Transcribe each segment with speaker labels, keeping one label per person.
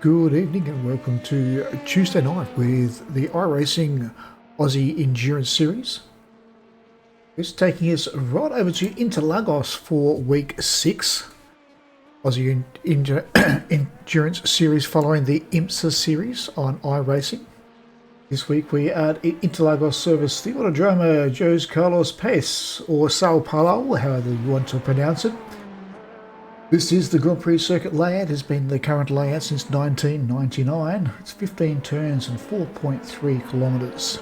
Speaker 1: Good evening and welcome to Tuesday night with the Iracing Aussie Endurance Series. It's taking us right over to Interlagos for week 6. Aussie Endurance Series following the IMSA series on iRacing. This week we are at Interlagos service the Autodromo Jose Carlos Pace, or Sao Paulo, however you want to pronounce it. This is the Grand Prix circuit layout, has been the current layout since 1999. It's 15 turns and 4.3 kilometres.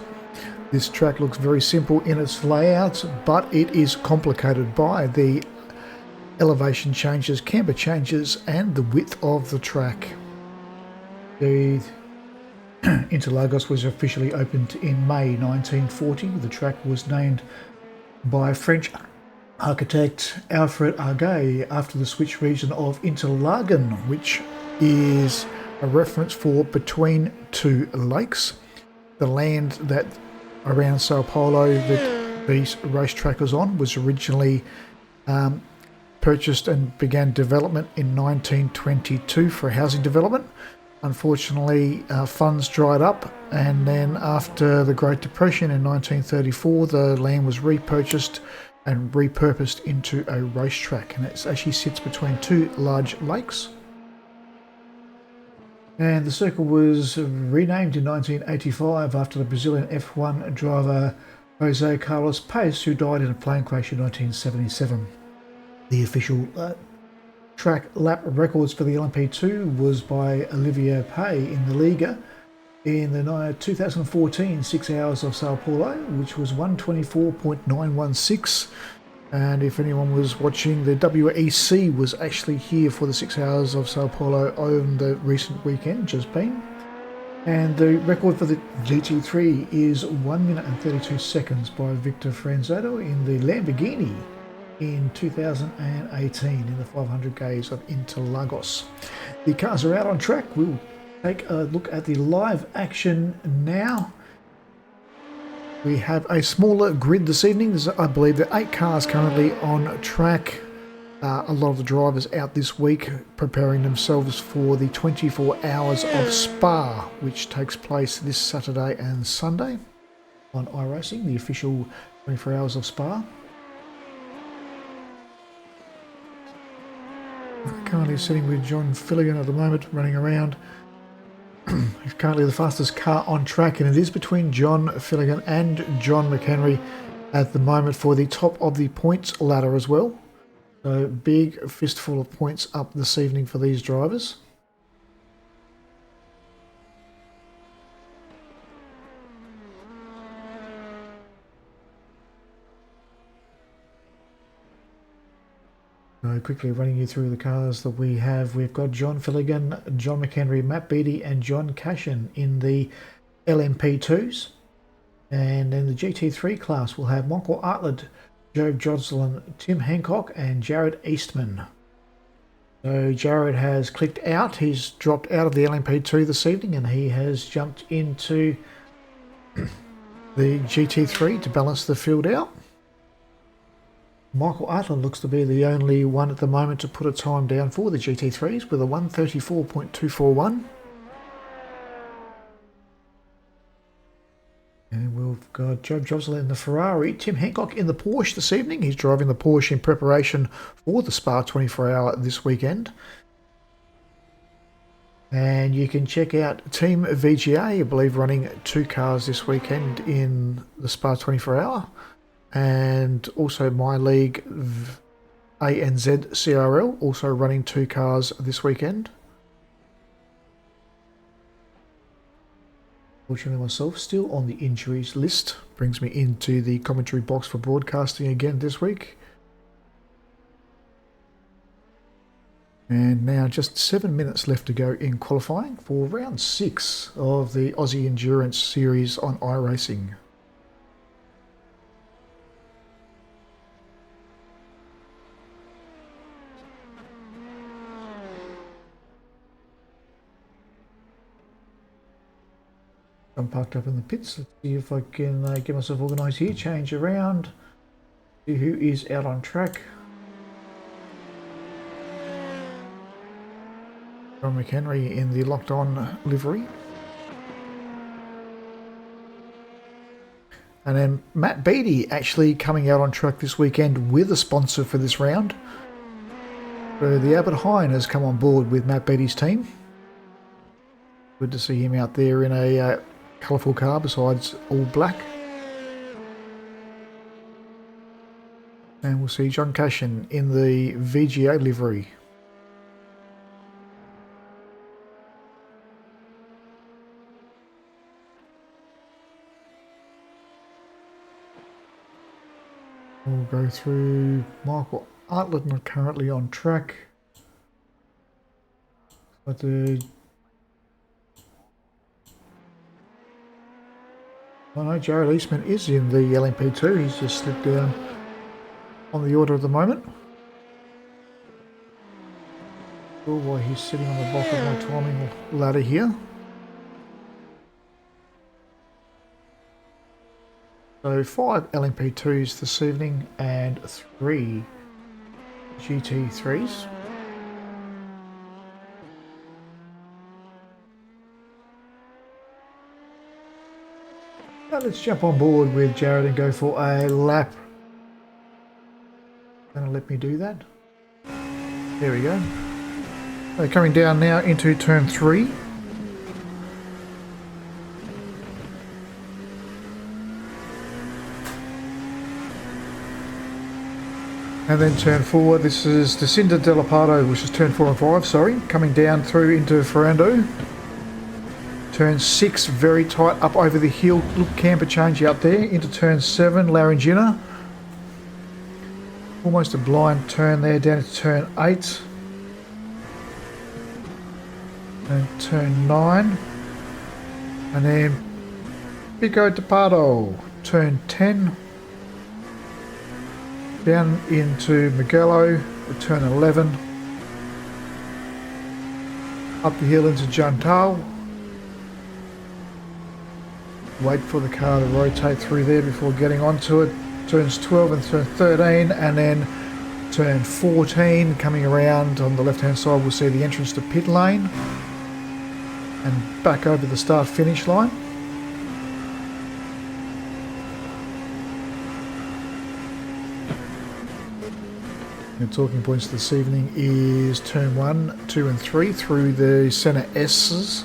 Speaker 1: This track looks very simple in its layout, but it is complicated by the elevation changes, camber changes, and the width of the track. The Interlagos was officially opened in May 1940. The track was named by French architect Alfred Arguet after the switch region of Interlagen, which is a reference for between two lakes. The land that around Sao Paulo that the racetrack was on was originally purchased and began development in 1922 for housing development. Unfortunately, funds dried up, and then after the Great Depression in 1934, the land was repurchased and repurposed into a racetrack, and it actually sits between two large lakes. And the circle was renamed in 1985 after the Brazilian F1 driver Jose Carlos Pace, who died in a plane crash in 1977. The official track lap records for the LMP2 was by Olivier Pay in the Liga in the 2014 6 hours of Sao Paulo, which was 124.916. And if anyone was watching, the WEC was actually here for the 6 hours of Sao Paulo on the recent weekend just been. And the record for the GT3 is 1 minute and 32 seconds by Victor Franzato in the Lamborghini in 2018 in the 500 Ks of Interlagos. The cars are out on track. We'll take a look at the live action now. We have a smaller grid this evening. There's, I believe, there are 8 cars currently on track. A lot of the drivers out this week preparing themselves for the 24 hours of Spa, which takes place this Saturday and Sunday on iRacing, the official 24 hours of Spa. We're currently sitting with John Filligan at the moment, running around. He's currently the fastest car on track, and it is between John Filligan and John McHenry at the moment for the top of the points ladder as well. So big fistful of points up this evening for these drivers. Quickly running you through the cars that we have. We've got John Filligan, John McHenry, Matt Beattie and John Cashin in the LMP2s. And in the GT3 class we'll have Michael Artlet, Joe Joslin, Tim Hancock and Jared Eastman. So Jared has clicked out. He's dropped out of the LMP2 this evening and he has jumped into the GT3 to balance the field out. Michael Artlet looks to be the only one at the moment to put a time down for the GT3s with a 1:34.241. And we've got Joe Joslin in the Ferrari, Tim Hancock in the Porsche this evening. He's driving the Porsche in preparation for the Spa 24 hour this weekend. And you can check out Team VGA, I believe, running 2 cars this weekend in the Spa 24 hour. And also my league ANZ CRL also running 2 cars this weekend. Fortunately myself still on the injuries list, brings me into the commentary box for broadcasting again this week. And now just 7 minutes left to go in qualifying for round 6 of the Aussie Endurance Series on iRacing. I'm parked up in the pits. Let's see if I can get myself organised here, change around, see who is out on track. John McHenry in the Locked On livery. And then Matt Beattie actually coming out on track this weekend with a sponsor for this round. So the Abbott Hine has come on board with Matt Beattie's team. Good to see him out there in a colourful car besides all black. And we'll see John Cashin in the VGA livery. We'll go through Michael Artlett, not currently on track. But I know Jared Eastman is in the LMP2. He's just slipped down on the order at the moment. Sure why he's sitting on the bottom of my timing ladder here. So 5 LMP2s this evening and 3 GT3s. Now let's jump on board with Jared and go for a lap. Gonna let me do that. There we go. So coming down now into turn 3. And then turn 4, this is Jacinda Delapardo, which is turn 4 and 5, sorry. Coming down through into Ferrando. Turn 6, very tight up over the hill. Look, camber change out there. Into turn 7, Laringina. Almost a blind turn there down to turn 8. And turn 9. And then Pico de Pardo, turn 10. Down into Mugello, turn 11. Up the hill into Juntal. Wait for the car to rotate through there before getting onto it. Turns 12 and turn 13, and then turn 14 coming around on the left hand side, we'll see the entrance to pit lane and back over the start finish line. The talking points this evening is turn 1, 2 and 3 through the centre S's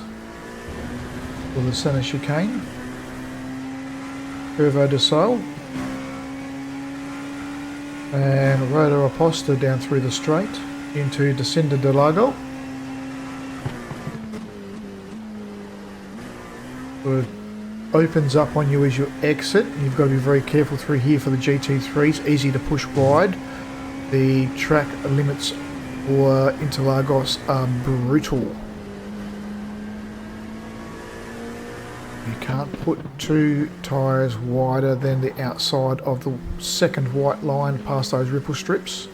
Speaker 1: or the centre chicane. Curvo de Sol and Roda Aposta down through the straight into Jacinda de Lago. It opens up on you as you exit. You've got to be very careful through here for the GT3s, easy to push wide. The track limits for Interlagos are brutal. You can't put 2 tyres wider than the outside of the second white line past those ripple strips.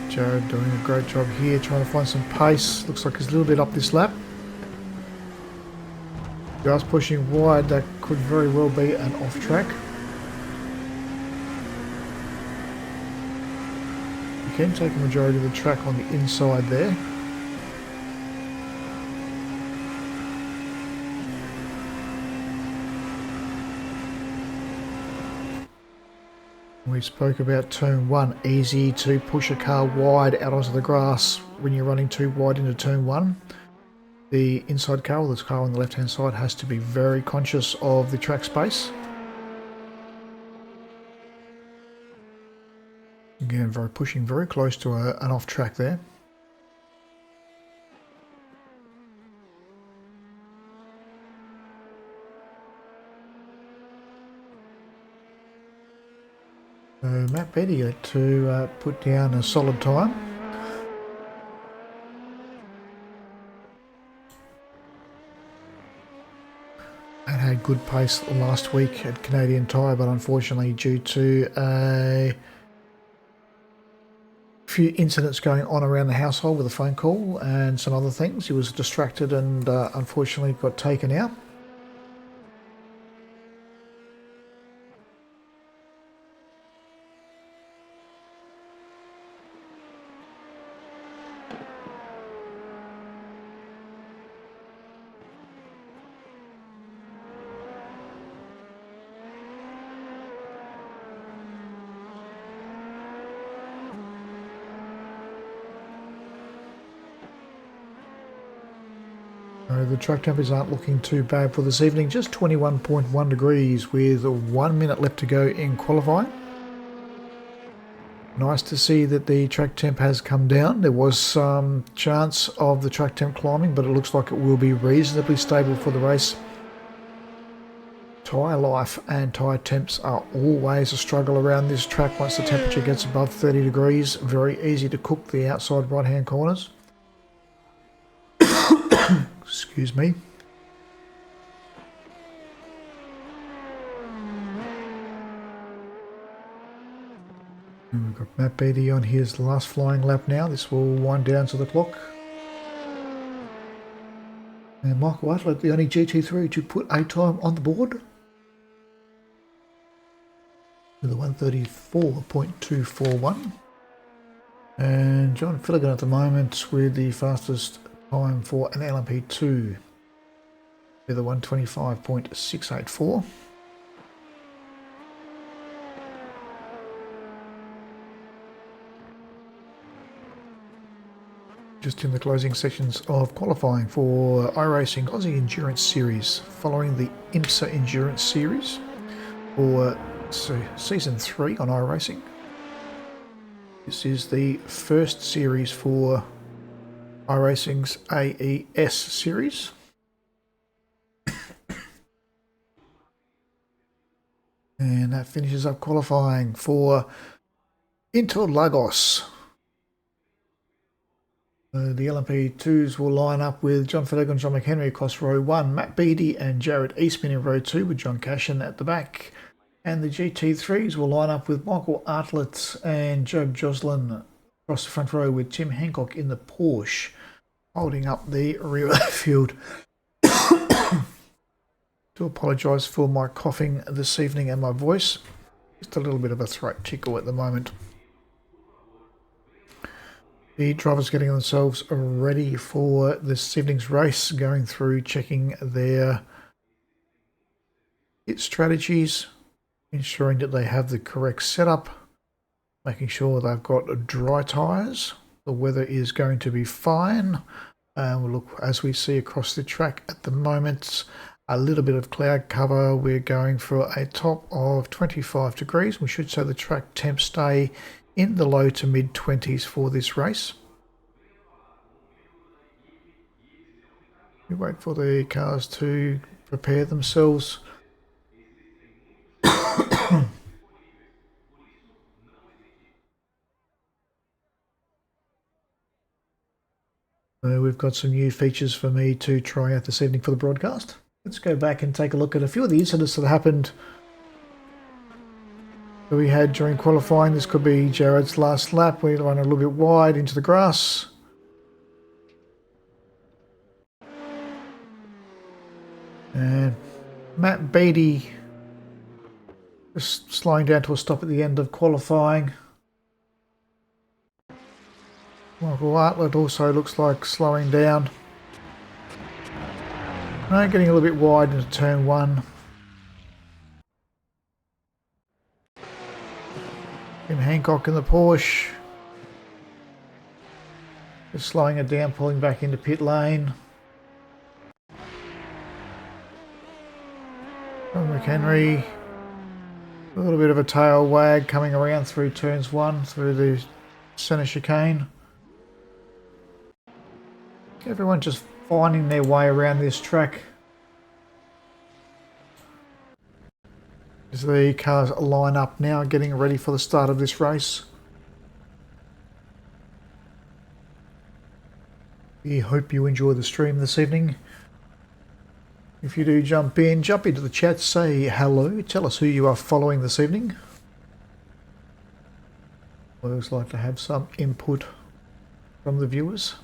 Speaker 1: Jared doing a great job here, trying to find some pace. Looks like he's a little bit up this lap. Just pushing wide, that could very well be an off track. You can take a majority of the track on the inside there. We spoke about turn 1, easy to push a car wide out onto the grass when you're running too wide into turn 1. The inside car, or this car on the left hand side, has to be very conscious of the track space. Again, pushing very close to an off track there. So Matt Beattie to put down a solid time. And had good pace last week at Canadian Tire, but unfortunately due to a few incidents going on around the household with a phone call and some other things. He was distracted and unfortunately got taken out. The track temperatures aren't looking too bad for this evening, just 21.1 degrees with 1 minute left to go in qualifying. Nice to see that the track temp has come down. There was some chance of the track temp climbing, but it looks like it will be reasonably stable for the race. Tyre life and tyre temps are always a struggle around this track once the temperature gets above 30 degrees. Very easy to cook the outside right hand corners. Excuse me. And we've got Matt Beattie on his last flying lap now. This will wind down to the clock. And Michael Whitelett, the only GT3 to put a time on the board, with a 134.241. And John Filligan at the moment with the fastest time for an LMP2 with a 125.684. Just in the closing sections of qualifying for Iracing Aussie Endurance Series, following the IMSA Endurance Series for Season 3 on Iracing. This is the first series for Iracing's AES series. And that finishes up qualifying for Interlagos. The LMP2s will line up with John Finnegan and John McHenry across row 1, Matt Beattie and Jared Eastman in row 2 with John Cashin at the back. And the GT3s will line up with Michael Artlett and Job Joslin across the front row with Tim Hancock in the Porsche holding up the rear field. Do apologise for my coughing this evening and my voice. Just a little bit of a throat tickle at the moment. The drivers getting themselves ready for this evening's race, going through checking their hit strategies, ensuring that they have the correct setup, making sure they've got dry tyres. The weather is going to be fine. We'll look as we see across the track at the moment. A little bit of cloud cover. We're going for a top of 25 degrees. We should say the track temps stay in the low to mid 20s for this race. We wait for the cars to prepare themselves. We've got some new features for me to try out this evening for the broadcast. Let's go back and take a look at a few of the incidents that happened that we had during qualifying. This could be Jared's last lap. We run a little bit wide into the grass. And Matt Beattie just slowing down to a stop at the end of qualifying. Michael Artlett also looks like slowing down. No, getting a little bit wide into turn 1. Tim Hancock in the Porsche. Just slowing it down, pulling back into pit lane. John McHenry. A little bit of a tail wag coming around through turns 1, through the centre chicane. Everyone just finding their way around this track as the cars line up now, getting ready for the start of this race. We hope you enjoy the stream this evening. If you do jump into the chat, say hello, tell us who you are following this evening. I always like to have some input from the viewers.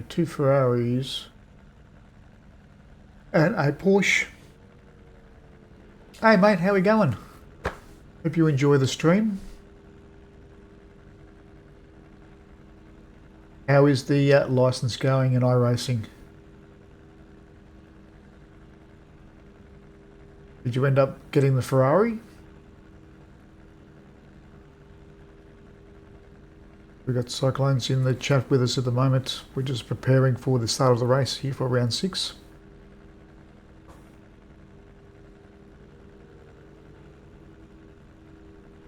Speaker 1: Two Ferraris and a Porsche. Hey mate, how we going? Hope you enjoy the stream. How is the license going in iRacing? Did you end up getting the Ferrari? We've got Cyclones in the chat with us at the moment. We're just preparing for the start of the race here for round 6.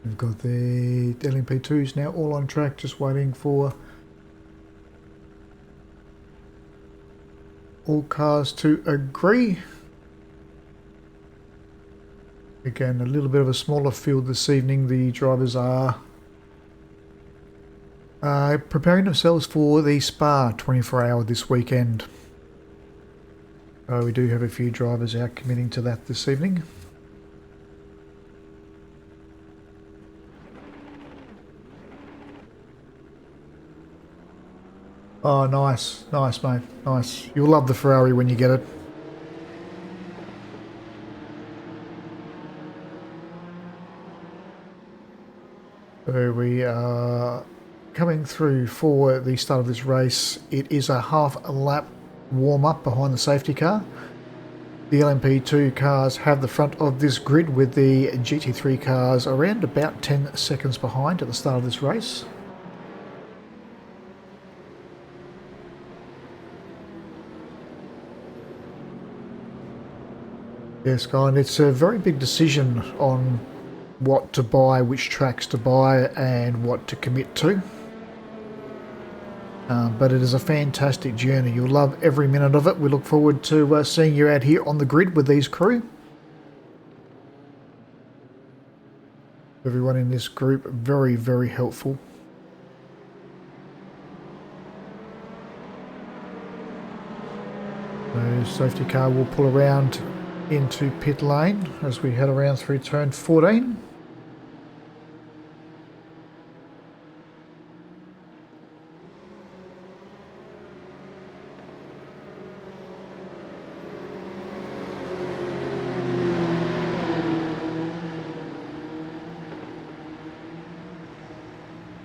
Speaker 1: We've got the LMP2s now all on track, just waiting for all cars to agree. Again, a little bit of a smaller field this evening. The drivers are preparing themselves for the Spa 24-hour this weekend. We do have a few drivers out committing to that this evening. Oh, nice. Nice, mate. Nice. You'll love the Ferrari when you get it. So we are coming through for the start of this race. It is a half a lap warm-up behind the safety car. The LMP2 cars have the front of this grid, with the GT3 cars around about 10 seconds behind at the start of this race. Yes, Guy, and it's a very big decision on what to buy, which tracks to buy, and what to commit to. But it is a fantastic journey. You'll love every minute of it. We look forward to seeing you out here on the grid with these crew. Everyone in this group, very, very helpful. The safety car will pull around into pit lane as we head around through turn 14.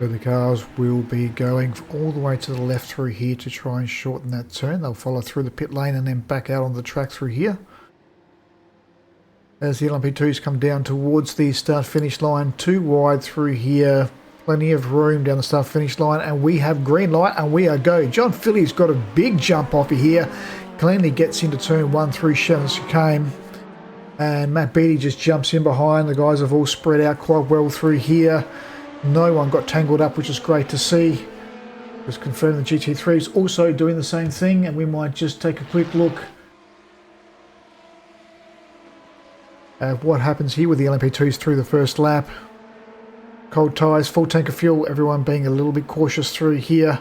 Speaker 1: So the cars will be going all the way to the left through here to try and shorten that turn. They'll follow through the pit lane and then back out on the track through here. As the LMP2s come down towards the start-finish line, too wide through here. Plenty of room down the start-finish line, and we have green light, and we are go. John Philly's got a big jump off here. Cleanly gets into turn 1 through Shannon's chicane. And Matt Beattie just jumps in behind. The guys have all spread out quite well through here. No one got tangled up, which is great to see. Just confirm the GT3 is also doing the same thing, and we might just take a quick look at what happens here with the LMP2s through the first lap. Cold tyres, full tank of fuel, everyone being a little bit cautious through here.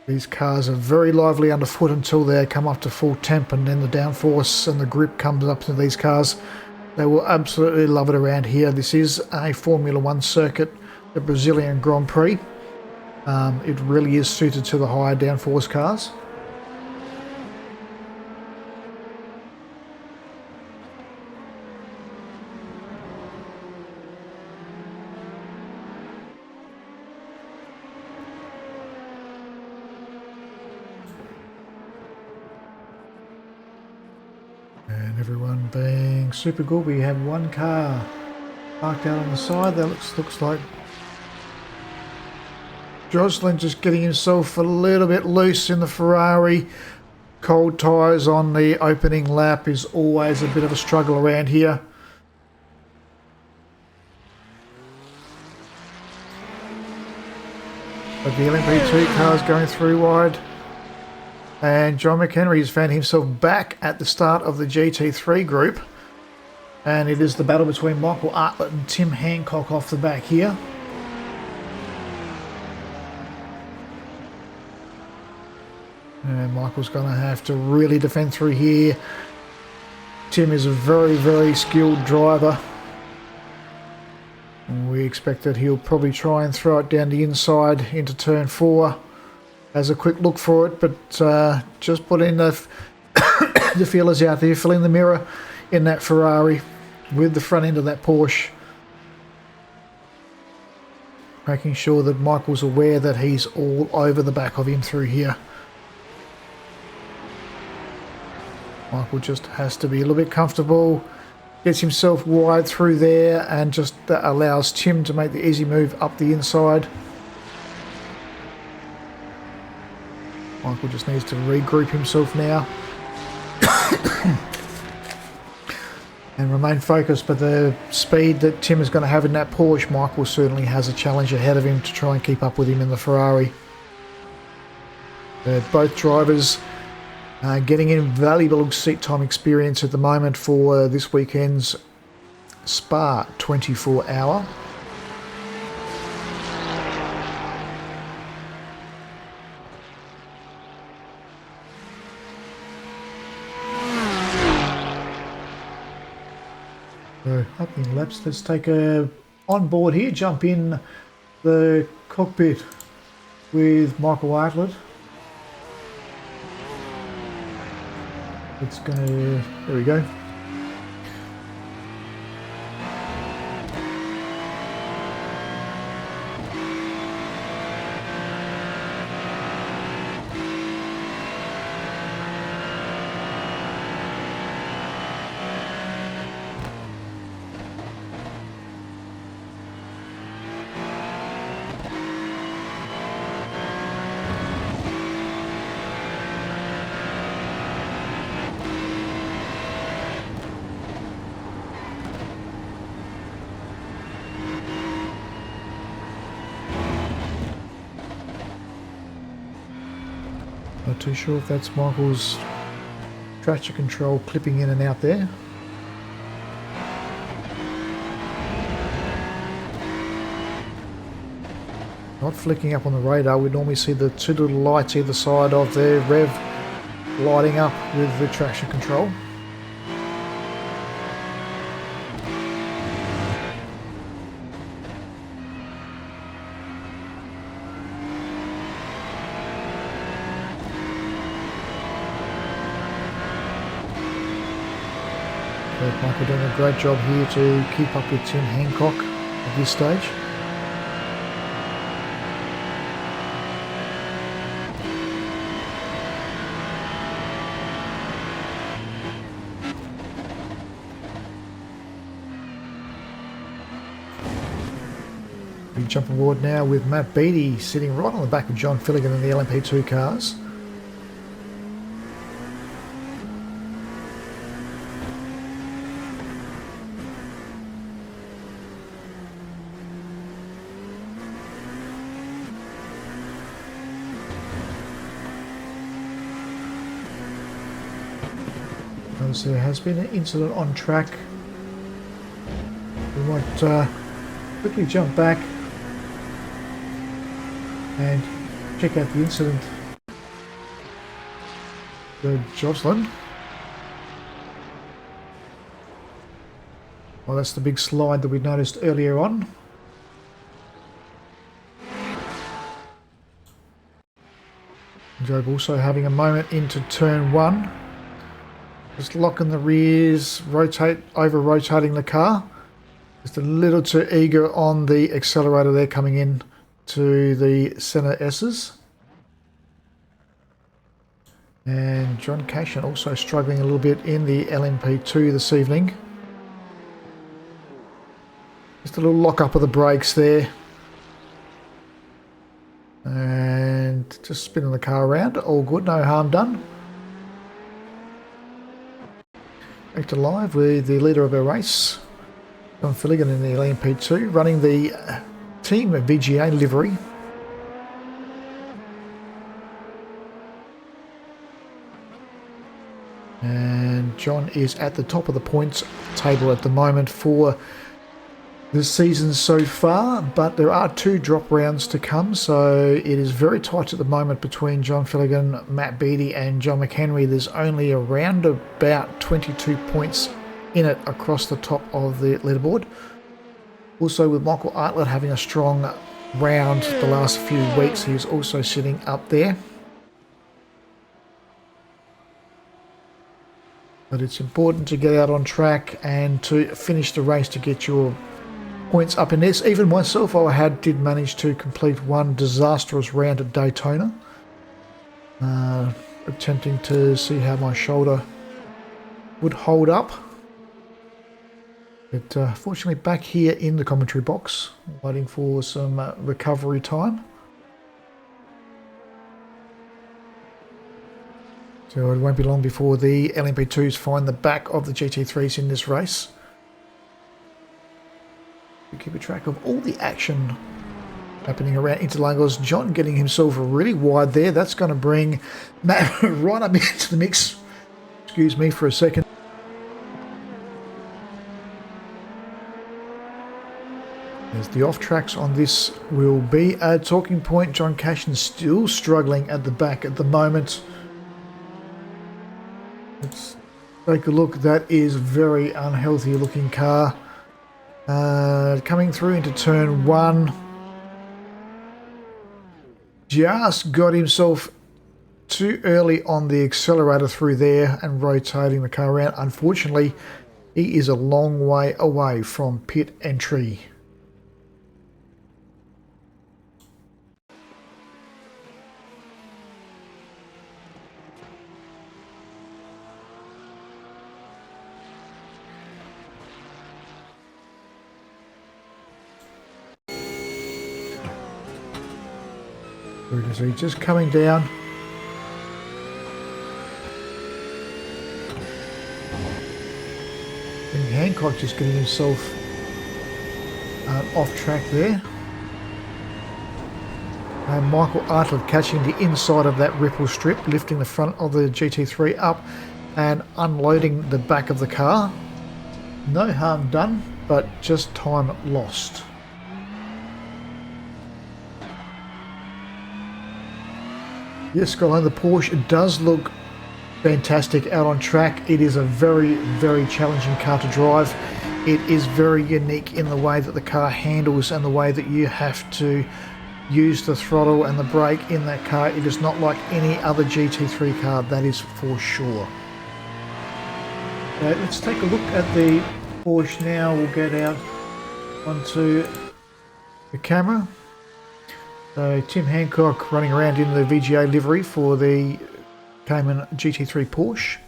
Speaker 1: These cars are very lively underfoot until they come up to full temp, and then the downforce and the grip comes up to these cars. They will absolutely love it around here. This is a Formula 1 circuit, the Brazilian Grand Prix. It really is suited to the higher downforce cars. And everyone being super good. We have one car parked out on the side. That looks like Jocelyn just getting himself a little bit loose in the Ferrari. Cold tyres on the opening lap is always a bit of a struggle around here. But the LMP2 car's going through wide. And John McHenry has found himself back at the start of the GT3 group. And it is the battle between Michael Artlett and Tim Hancock off the back here. And Michael's going to have to really defend through here. Tim is a very, very skilled driver. We expect that he'll probably try and throw it down the inside into turn 4. Has a quick look for it, but just putting the feelers out there, filling the mirror in that Ferrari with the front end of that Porsche. Making sure that Michael's aware that he's all over the back of him through here. Michael just has to be a little bit comfortable. Gets himself wide through there and just that allows Tim to make the easy move up the inside. Michael just needs to regroup himself now. And remain focused, but the speed that Tim is going to have in that Porsche, Michael certainly has a challenge ahead of him to try and keep up with him in the Ferrari. Both drivers getting invaluable seat time experience at the moment for this weekend's Spa 24-hour. So up in laps, let's take a on board here, jump in the cockpit with Michael Artlett. It's gonna, there we go. Not too sure if that's Michael's traction control clipping in and out there. Not flicking up on the radar. We normally see the two little lights either side of the rev lighting up with the traction control. But Michael doing a great job here to keep up with Tim Hancock at this stage. We jump aboard now with Matt Beattie sitting right on the back of John Filligan in the LMP2 cars. Notice there has been an incident on track. We might quickly jump back and check out the incident. The Jocelyn. Well, that's the big slide that we noticed earlier on. Job also having a moment into turn 1. Just locking the rears, over-rotating the car. Just a little too eager on the accelerator there coming in to the centre S's. And John Cashin also struggling a little bit in the LMP2 this evening. Just a little lock up of the brakes there. And just spinning the car around. All good, no harm done. Back to live with the leader of our race, John Filligan in the LMP2, running the team VGA livery. And John is at the top of the points table at the moment for this season so far, but there are 2 drop rounds to come, so it is very tight at the moment between John Filligan, Matt Beattie and John McHenry. There's only around about 22 points in it across the top of the leaderboard. Also with Michael Artlett having a strong round the last few weeks, he's also sitting up there. But it's important to get out on track and to finish the race to get your points up in this. Even myself, did manage to complete one disastrous round at Daytona, attempting to see how my shoulder would hold up. But fortunately back here in the commentary box, waiting for some recovery time. So it won't be long before the LMP2s find the back of the GT3s in this race. We keep a track of all the action happening around Interlagos. John getting himself really wide there. That's going to bring Matt right up into the mix. Excuse me for a second. As the off tracks on this will be a talking point. John Cashin still struggling at the back at the moment. Let's take a look. That is a very unhealthy looking car. Coming through into turn 1. Just got himself too early on the accelerator through there and rotating the car around. Unfortunately, he is a long way away from pit entry. So he's just coming down. And Hancock just getting himself off track there. And Michael Artlett catching the inside of that ripple strip, lifting the front of the GT3 up and unloading the back of the car. No harm done, but just time lost. Yes, Skyline, the Porsche does look fantastic out on track. It is a very, very challenging car to drive. It is very unique in the way that the car handles and the way that you have to use the throttle and the brake in that car. It is not like any other GT3 car, that is for sure. Let's take a look at the Porsche now. We'll get out onto the camera. So Tim Hancock running around in the VGA livery for the Cayman GT3 Porsche.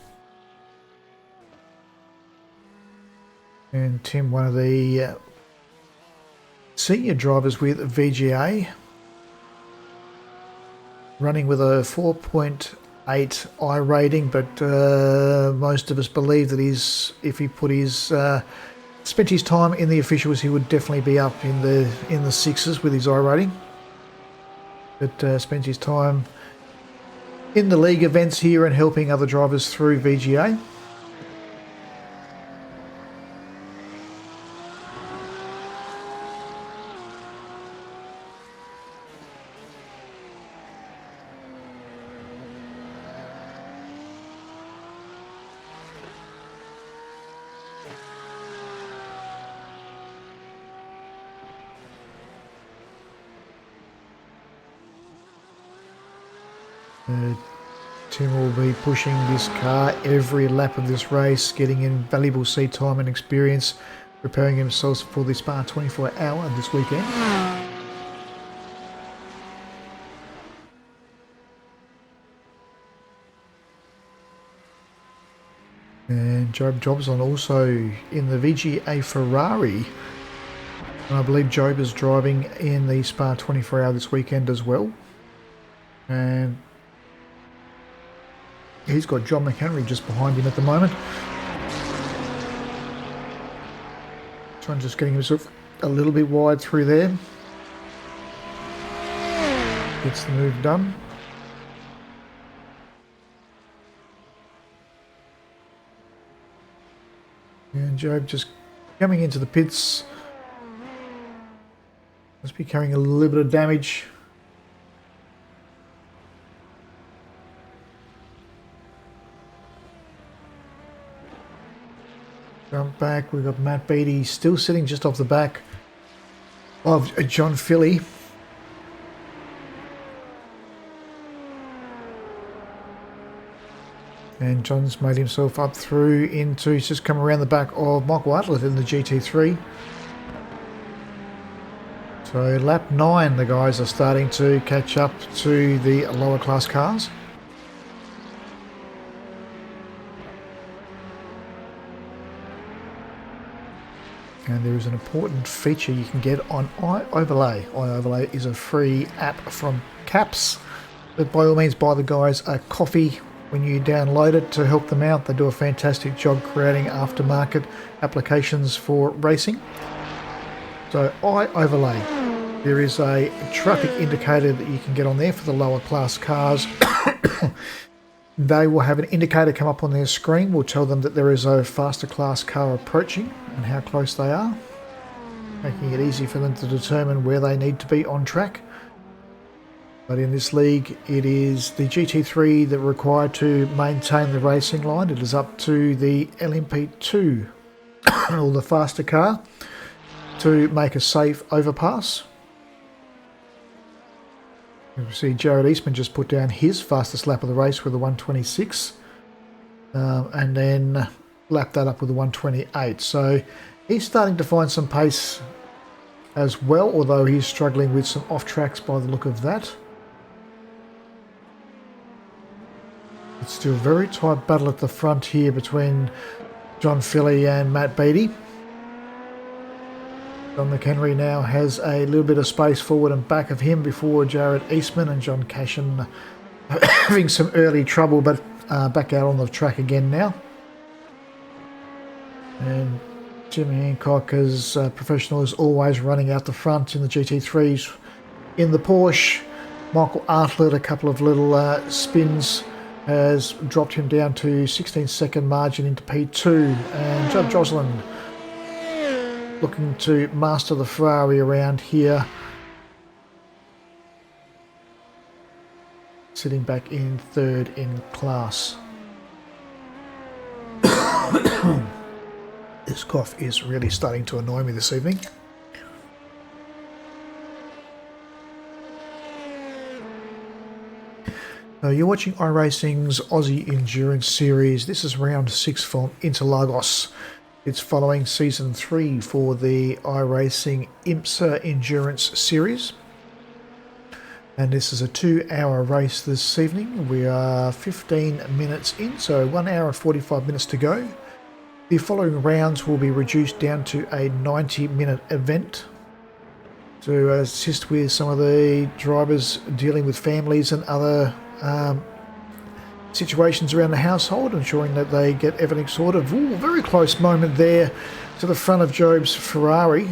Speaker 1: And Tim, one of the senior drivers with VGA, running with a 4.8 I rating, but most of us believe that if he put his spent his time in the officials, he would definitely be up in the sixes with his I rating. But spends his time in the league events here and helping other drivers through VGA. Tim will be pushing this car every lap of this race, getting in valuable seat time and experience, preparing himself for the Spa 24 hour this weekend. And Job Jobson also in the VGA Ferrari. And I believe Job is driving in the Spa 24 hour this weekend as well. And he's got John McHenry just behind him at the moment. John just getting himself a little bit wide through there. Gets the move done. And Job just coming into the pits Must be carrying a little bit of damage. Jump back, we've got Matt Beattie still sitting just off the back of John Philly. And John's made himself up through into, he's just come around the back of Michael Artlett in the GT3. So lap 9, the guys are starting to catch up to the lower class cars. And there is an important feature you can get on iOverlay. iOverlay is a free app from Caps. But by all means, buy the guys a coffee when you download it to help them out. They do a fantastic job creating aftermarket applications for racing. So iOverlay, there is a traffic indicator that you can get on there for the lower class cars. They will have an indicator come up on their screen, will tell them that there is a faster class car approaching and how close they are, making it easy for them to determine where they need to be on track. But in this league, it is the GT3 that are required to maintain the racing line. It is up to the LMP2, or the faster car, to make a safe overpass. You see Jared Eastman just put down his fastest lap of the race with a 126, and then lapped that up with a 128. So he's starting to find some pace as well, although he's struggling with some off tracks by the look of that. It's still a very tight battle at the front here between John Philly and Matt Beattie. John McHenry now has a little bit of space forward and back of him before Jared Eastman and John Cashin having some early trouble, but back out on the track again now. And Jimmy Hancock, as professional as always, running out the front in the GT3s. In the Porsche, Michael Artlett, a couple of little spins, has dropped him down to 16-second margin into P2. And Judd Joslin looking to master the Ferrari around here, sitting back in third in class. This cough is really starting to annoy me this evening. Now you're watching Iracing's Aussie Endurance Series. This is round 6 from Interlagos. It's following season 3 for the Iracing IMSA Endurance Series. And this is a 2-hour race this evening. We are 15 minutes in, so 1 hour and 45 minutes to go. The following rounds will be reduced down to a 90-minute event to assist with some of the drivers dealing with families and other situations around the household, ensuring that they get everything sorted. Ooh, very close moment there to the front of Job's Ferrari.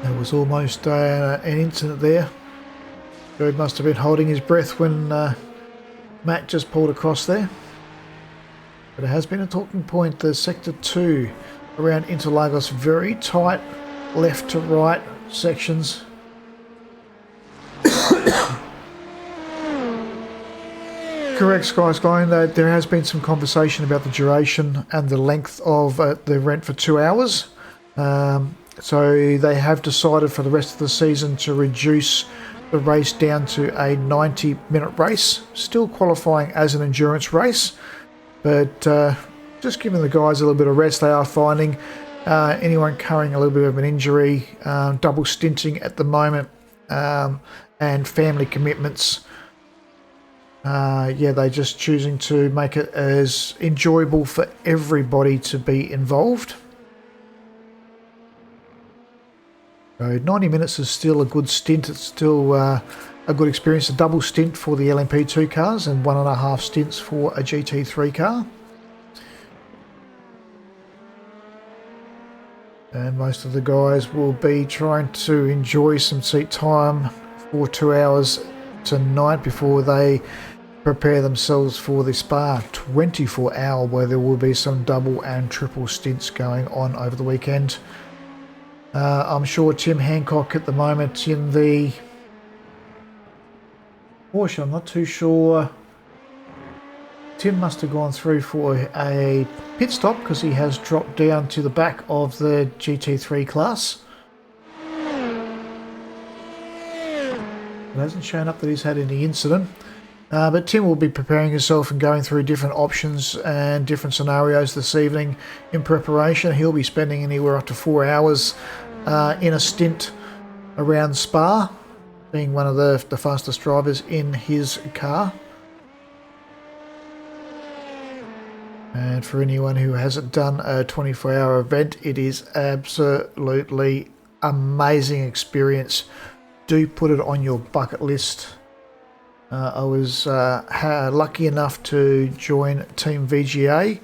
Speaker 1: There was almost an incident there. Job must have been holding his breath when Matt just pulled across there. But it has been a talking point, the Sector 2 around Interlagos, very tight left to right sections. Correct, Skysky, that there has been some conversation about the duration and the length of the event for 2 hours. So they have decided for the rest of the season to reduce the race down to a 90-minute race, still qualifying as an endurance race, but just giving the guys a little bit of rest. They are finding anyone carrying a little bit of an injury, double stinting at the moment, and family commitments. Yeah, they're just choosing to make it as enjoyable for everybody to be involved. So 90 minutes is still a good stint. It's still a good experience. A double stint for the LMP2 cars and 1.5 stints for a GT3 car. And most of the guys will be trying to enjoy some seat time for 2 hours tonight before they prepare themselves for the Spa 24-hour, where there will be some double and triple stints going on over the weekend. I'm sure Tim Hancock at the moment in the Porsche, I'm not too sure. Tim must have gone through for a pit stop because he has dropped down to the back of the GT3 class. It hasn't shown up that he's had any incident. But Tim will be preparing himself and going through different options and different scenarios this evening in preparation. He'll be spending anywhere up to 4 hours in a stint around Spa, being one of the fastest drivers in his car. And for anyone who hasn't done a 24-hour event, it is absolutely amazing experience. Do put it on your bucket list. I was lucky enough to join Team VGA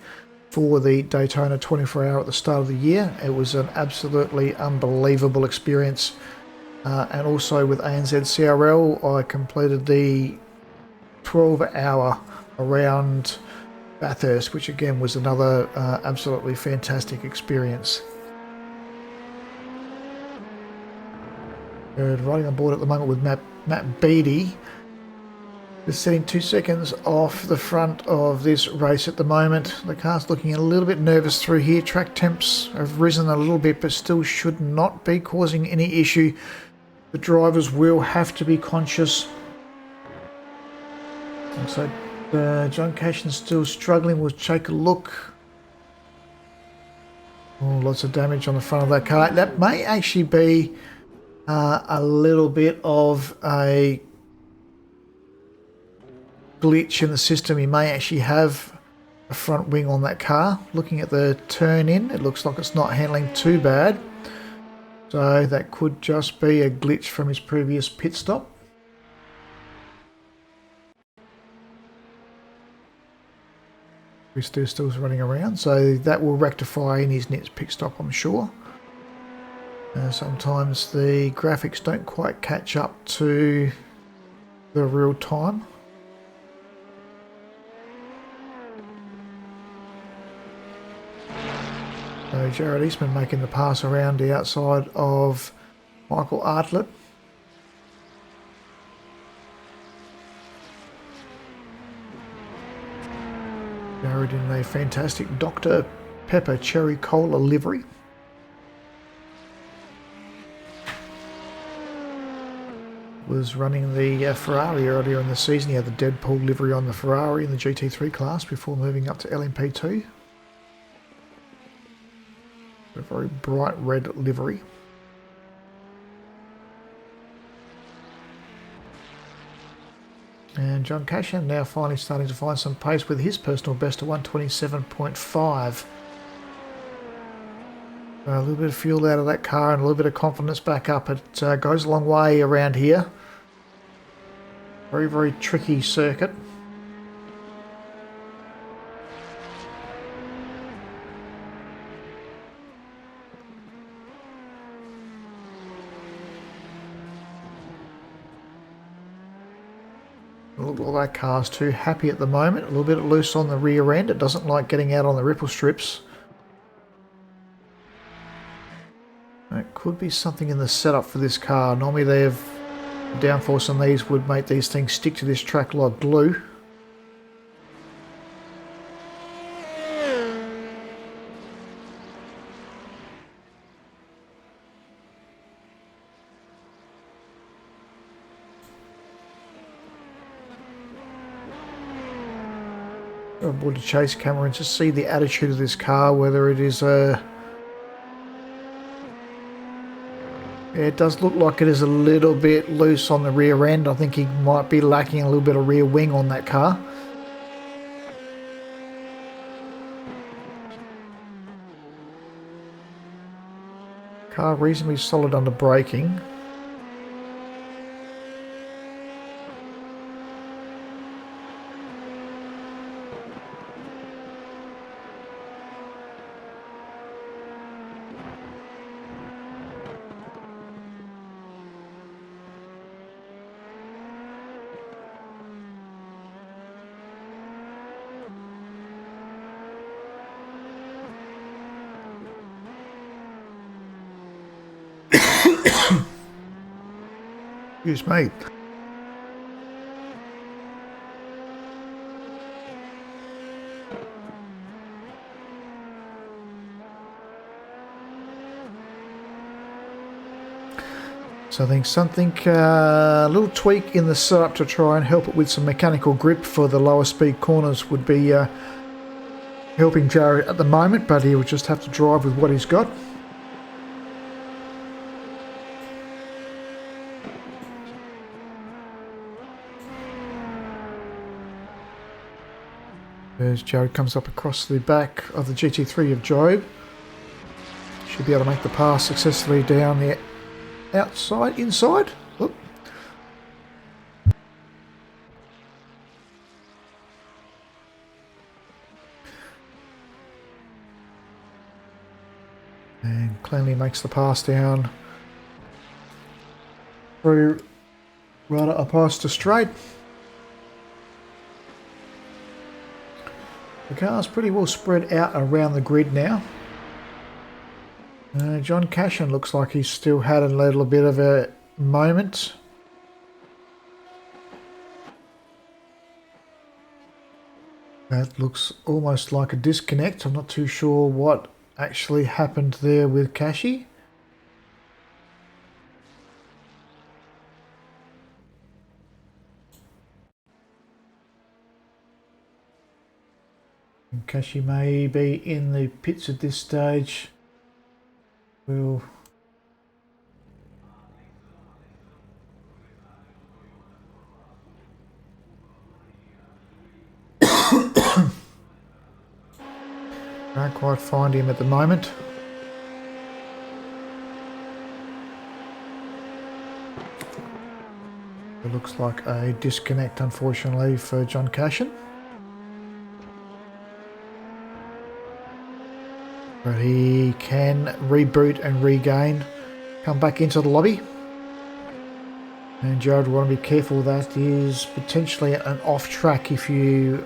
Speaker 1: for the Daytona 24 hour at the start of the year. It was an absolutely unbelievable experience. And also with ANZ CRL, I completed the 12 hour around Bathurst, which again was another absolutely fantastic experience. Riding on board at the moment with Matt Beattie. Just sitting 2 seconds off the front of this race at the moment. The car's looking a little bit nervous through here. Track temps have risen a little bit, but still should not be causing any issue. The drivers will have to be conscious. And so John Cashin's still struggling. We'll take a look. Oh, lots of damage on the front of that car. That may actually be a little bit of a glitch in the system. He may actually have a front wing on that car. Looking at the turn in, it looks like it's not handling too bad. So that could just be a glitch from his previous pit stop. We're still running around, so that will rectify in his next pit stop, I'm sure. Sometimes the graphics don't quite catch up to the real time. So Jared Eastman making the pass around the outside of Michael Artlett. Jared in a fantastic Dr. Pepper Cherry Cola livery. Was running the Ferrari earlier in the season. He had the Deadpool livery on the Ferrari in the GT3 class before moving up to LMP2. A very bright red livery. And John Cashin now finally starting to find some pace with his personal best of 127.5. A little bit of fuel out of that car and a little bit of confidence back up. It goes a long way around here. Very, very tricky circuit. Look like that car's too happy at the moment. A little bit loose on the rear end. It doesn't like getting out on the ripple strips. It could be something in the setup for this car. Normally they have downforce on these would make these things stick to this track like glue. Aboard the chase camera and just see the attitude of this car, whether it is a... Yeah, it does look like it is a little bit loose on the rear end. I think he might be lacking a little bit of rear wing on that car. Car reasonably solid under braking. Excuse me. So I think something, a little tweak in the setup to try and help it with some mechanical grip for the lower speed corners would be helping Jared at the moment, but he will just have to drive with what he's got. As Jared comes up across the back of the GT3 of Job, should be able to make the pass successfully down the inside. Oop. And cleanly makes the pass down through right up past to straight. The car's pretty well spread out around the grid now. John Cashin looks like he's still had a little bit of a moment. That looks almost like a disconnect. I'm not too sure what actually happened there with Kashi. And Kashi may be in the pits at this stage. We'll can't quite find him at the moment. It looks like a disconnect, unfortunately, for John Cashin. But he can reboot and regain, come back into the lobby. And Jared will want to be careful, that is potentially an off track if you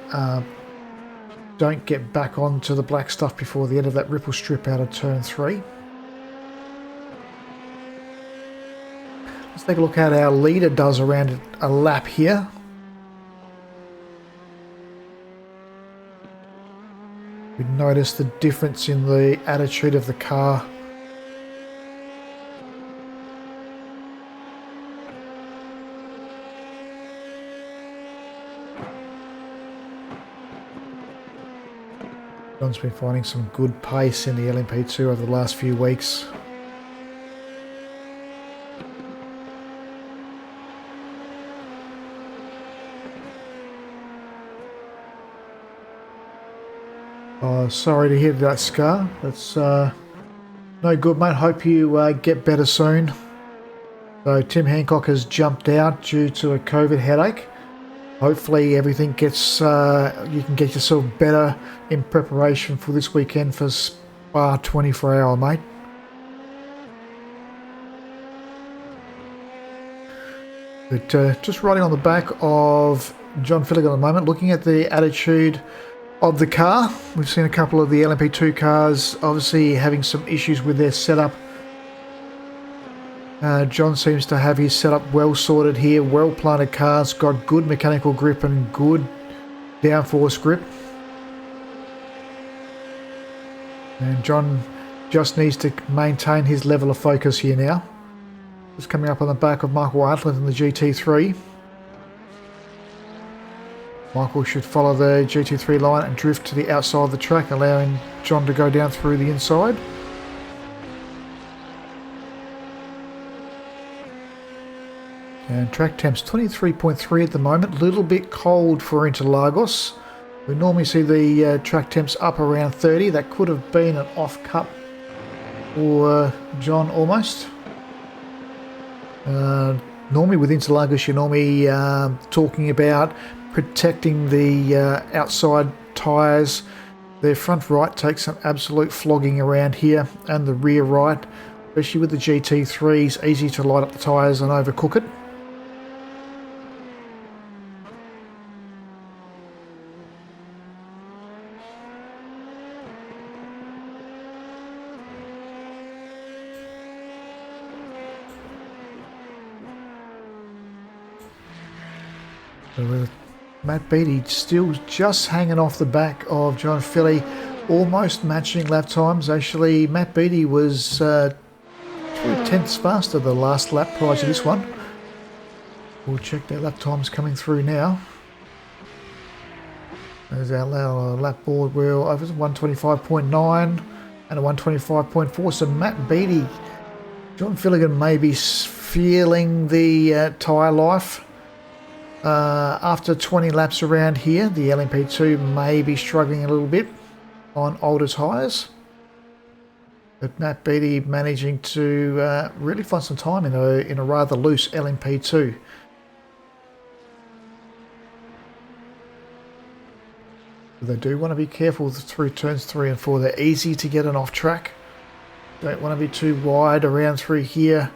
Speaker 1: don't get back onto the black stuff before the end of that ripple strip out of turn 3. Let's take a look at how our leader does around a lap here. We notice the difference in the attitude of the car. John's been finding some good pace in the LMP2 over the last few weeks. Oh, sorry to hear that, Scar. That's no good, mate. Hope you get better soon. So Tim Hancock has jumped out due to a COVID headache. Hopefully everything gets, you can get yourself better in preparation for this weekend for Spa 24 Hour, mate. But just riding on the back of John Filligan at the moment, looking at the attitude of the car. We've seen a couple of the LMP2 cars obviously having some issues with their setup. John seems to have his setup well sorted here, well planted cars, got good mechanical grip and good downforce grip. And John just needs to maintain his level of focus here now. Just coming up on the back of Michael Atlet in the GT3. Michael should follow the GT3 line and drift to the outside of the track, allowing John to go down through the inside. And track temp's 23.3 at the moment, a little bit cold for Interlagos. We normally see the track temps up around 30. That could have been an off cut for John almost. Normally with Interlagos you're normally talking about protecting the outside tyres. The front right takes some absolute flogging around here, and the rear right, especially with the GT3s, easy to light up the tyres and overcook it. With Matt Beattie still just hanging off the back of John Philly, almost matching lap times. Actually, Matt Beattie was 2/10 faster the last lap prior to this one. We'll check their lap times coming through now. There's our lap board wheel over 125.9 and a 125.4. So Matt Beattie, John Filligan may be feeling the tyre life. After 20 laps around here, the LMP2 may be struggling a little bit on older tyres. But Matt Beattie managing to really find some time in a rather loose LMP2. They do want to be careful through turns 3 and 4. They're easy to get an off track. Don't want to be too wide around through here.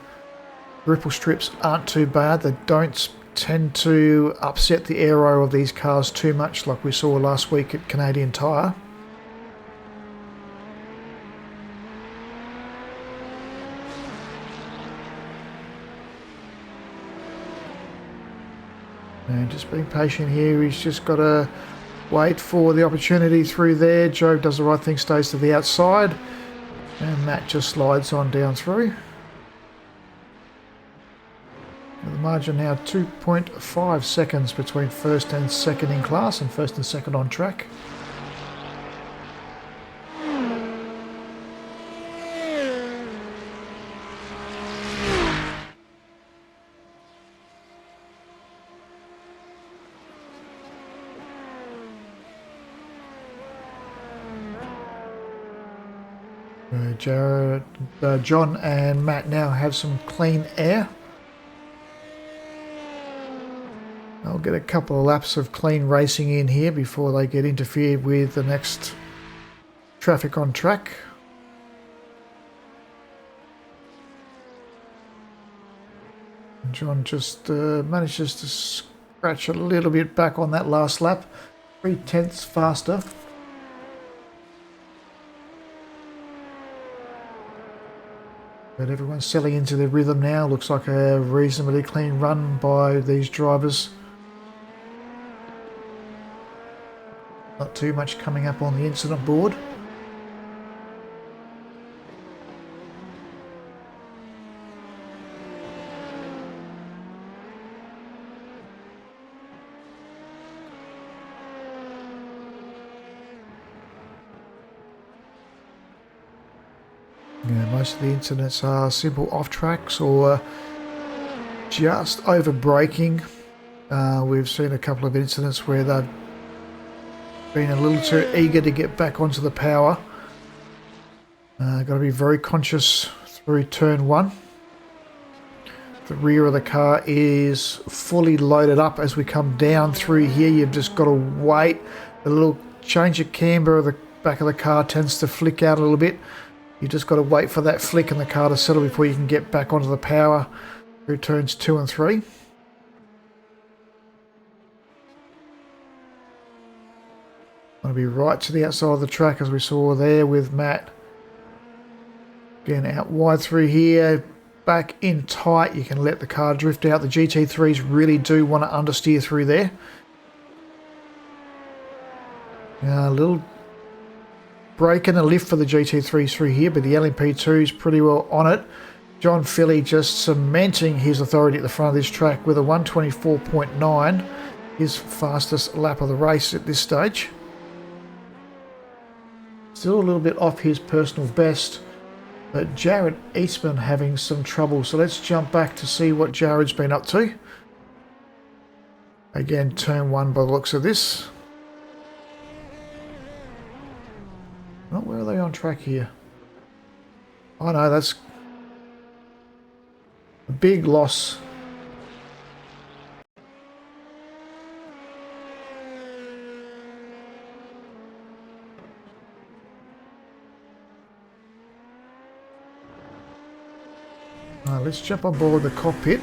Speaker 1: Ripple strips aren't too bad. They don't tend to upset the aero of these cars too much like we saw last week at Canadian Tire. And just being patient here, he's just got to wait for the opportunity through there. Joe does the right thing, stays to the outside, and Matt just slides on down through. The margin now 2.5 seconds between first and second in class and first and second on track. John and Matt now have some clean air. I'll get a couple of laps of clean racing in here before they get interfered with the next traffic on track. John just manages to scratch a little bit back on that last lap, 3/10 faster. But everyone's settling into their rhythm now. Looks like a reasonably clean run by these drivers. Not too much coming up on the incident board. Yeah, most of the incidents are simple off tracks or just over braking. We've seen a couple of incidents where they've been a little too eager to get back onto the power. Got to be very conscious through turn 1. The rear of the car is fully loaded up as we come down through here. You've just got to wait. The little change of camber of the back of the car tends to flick out a little bit. You just got to wait for that flick in the car to settle before you can get back onto the power through turns 2 and 3. Want to be right to the outside of the track as we saw there with Matt. Again, out wide through here, back in tight. You can let the car drift out. The GT3s really do want to understeer through there. A little brake and a lift for the GT3s through here, but the LMP2 is pretty well on it. John Philly just cementing his authority at the front of this track with a 124.9, his fastest lap of the race at this stage. Still a little bit off his personal best, but Jared Eastman having some trouble. So let's jump back to see what Jared's been up to. Again, turn 1 by the looks of this. Oh, where are they on track here? Oh no, that's a big loss. Let's jump on board the cockpit.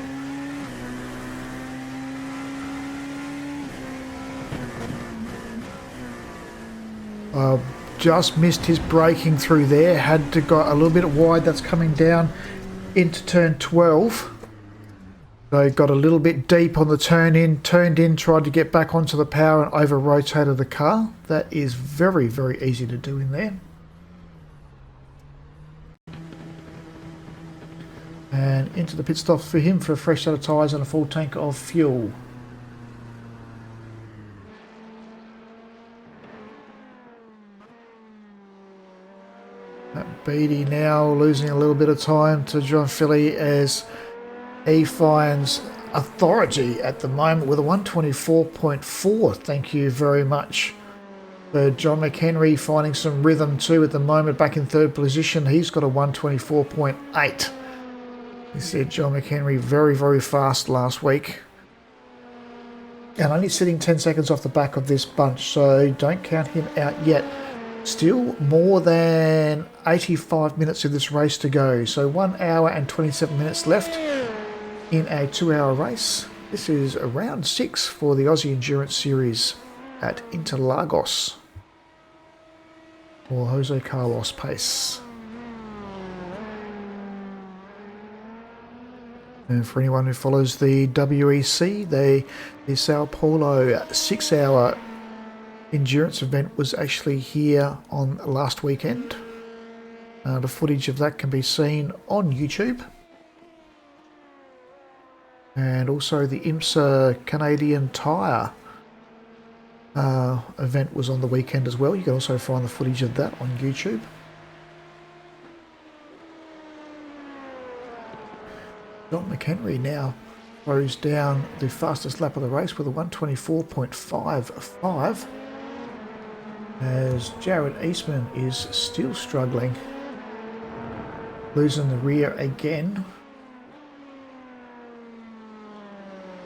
Speaker 1: Just missed his braking through there. Had to go a little bit wide. That's coming down into turn 12. So got a little bit deep on the turn in, turned in, tried to get back onto the power and over-rotated the car. That is very, very easy to do in there. And into the pit stop for him for a fresh set of tyres and a full tank of fuel. Beatty now losing a little bit of time to John Philly as he finds authority at the moment with a 124.4. Thank you very much. John McHenry finding some rhythm too at the moment, back in third position. He's got a 124.8. You said John McHenry very, very fast last week. And only sitting 10 seconds off the back of this bunch, so don't count him out yet. Still more than 85 minutes of this race to go. So 1 hour and 27 minutes left in a 2-hour race. This is round 6 for the Aussie Endurance Series at Interlagos for Jose Carlos pace. And for anyone who follows the WEC, the Sao Paulo 6-hour endurance event was actually here on last weekend. The footage of that can be seen on YouTube. And also the IMSA Canadian Tire event was on the weekend as well. You can also find the footage of that on YouTube. John McHenry now throws down the fastest lap of the race with a 124.55, as Jared Eastman is still struggling, losing the rear again.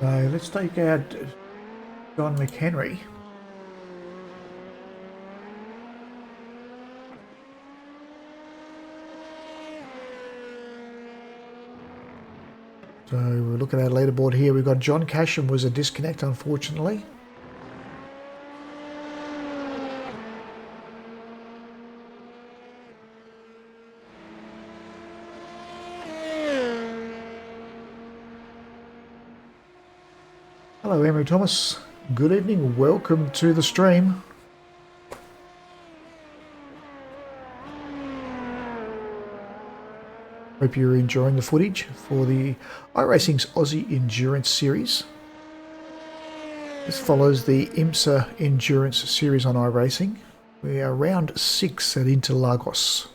Speaker 1: So let's take out John McHenry. So we look at our leaderboard here. We've got John Casham was a disconnect, unfortunately. Hello, Emery Thomas. Good evening. Welcome to the stream. Hope you're enjoying the footage for the Iracing's Aussie Endurance Series. This follows the IMSA Endurance Series on iRacing. We are round 6 at Interlagos.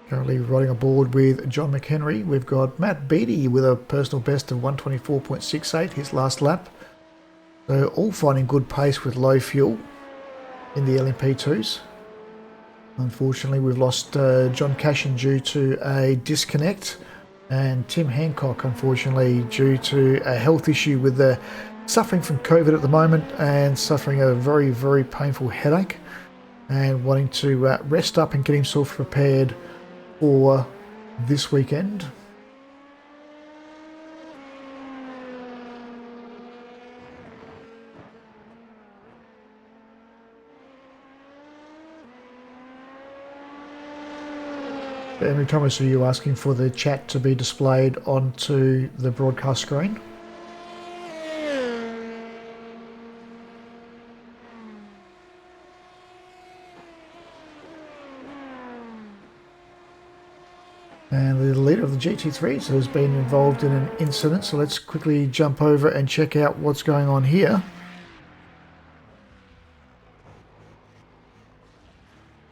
Speaker 1: Currently riding aboard with John McHenry. We've got Matt Beatty with a personal best of 124.68 his last lap. So all finding good pace with low fuel in the LMP2s. Unfortunately, we've lost John Cashin due to a disconnect, and Tim Hancock, unfortunately, due to a health issue with suffering from COVID at the moment and suffering a very, very painful headache, and wanting to rest up and get himself prepared for this weekend. Emery Thomas, are you asking for the chat to be displayed onto the broadcast screen? And the leader of the GT3s has been involved in an incident, so let's quickly jump over and check out what's going on here.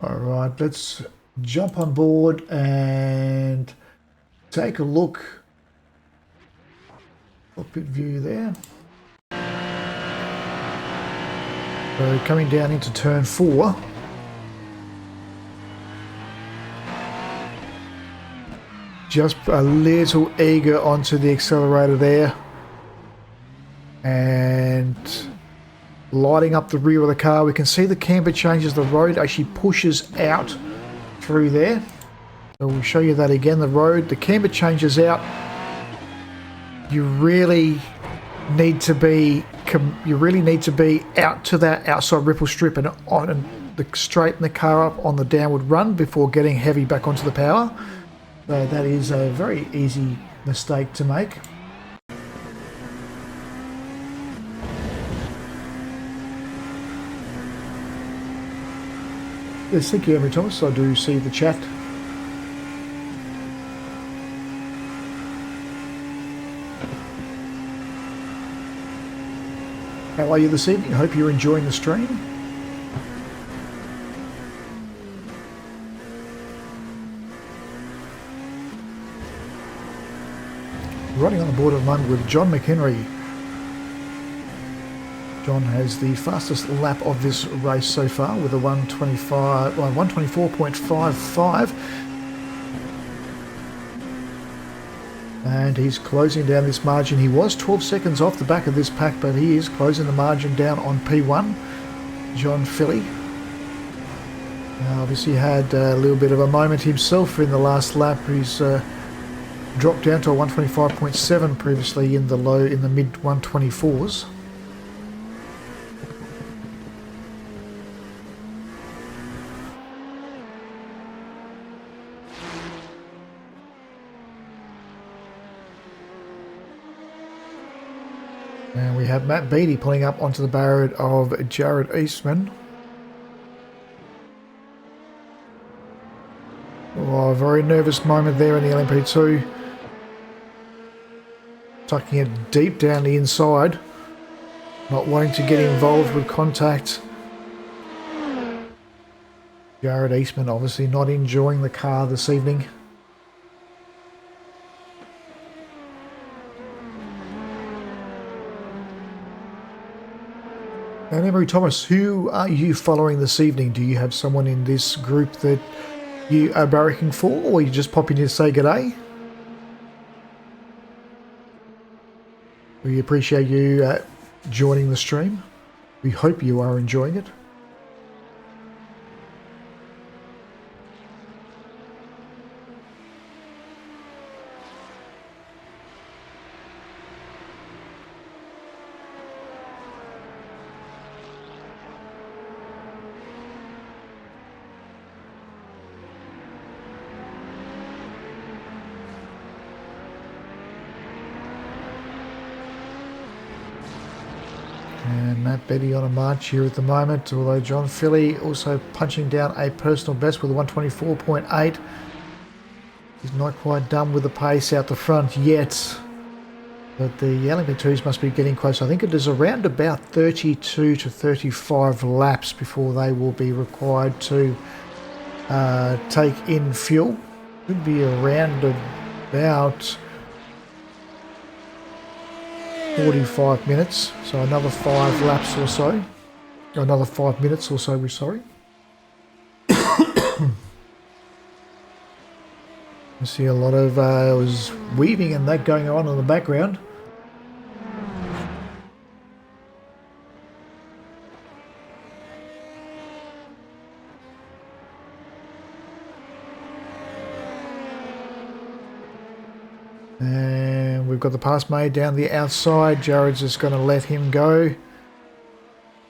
Speaker 1: Alright, let's jump on board and take a look. Cockpit view there. So coming down into turn 4. Just a little eager onto the accelerator there. And lighting up the rear of the car. We can see the camber changes. The road actually pushes out through there. So we'll show you that again. The camber changes out. You really need to be out to that outside ripple strip and on and straighten the car up on the downward run before getting heavy back onto the power. So that is a very easy mistake to make. Yes, thank you, Emery Thomas. I do see the chat. How are you this evening? I hope you're enjoying the stream. Running on the board at the moment with John McHenry. John has the fastest lap of this race so far with a 124.55. And he's closing down this margin. He was 12 seconds off the back of this pack, but he is closing the margin down on P1. John Philly. Obviously had a little bit of a moment himself in the last lap. He's dropped down to a 125.7 previously in the mid 124s. And we have Matt Beattie pulling up onto the barrel of Jared Eastman. Oh, a very nervous moment there in the LMP2. Tucking it deep down the inside. Not wanting to get involved with contact. Jared Eastman obviously not enjoying the car this evening. And Emery Thomas, who are you following this evening? Do you have someone in this group that you are barracking for, or you just pop in here to say g'day? We appreciate you joining the stream. We hope you are enjoying it. And Matt Beattie on a march here at the moment, although John Philly also punching down a personal best with a 124.8. He's not quite done with the pace out the front yet, but the LMP2s must be getting close. I think it is around about 32 to 35 laps before they will be required to take in fuel. Could be around about 45 minutes, so another 5 laps or so. Another 5 minutes or so, we're sorry. I see a lot of weaving and that going on in the background. And we've got the pass made down the outside. Jared's just going to let him go.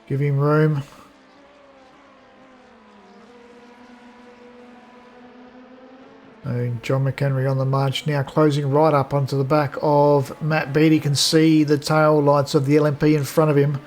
Speaker 1: Give him room. And John McHenry on the march now, closing right up onto the back of Matt Beattie. Can see the tail lights of the LMP in front of him.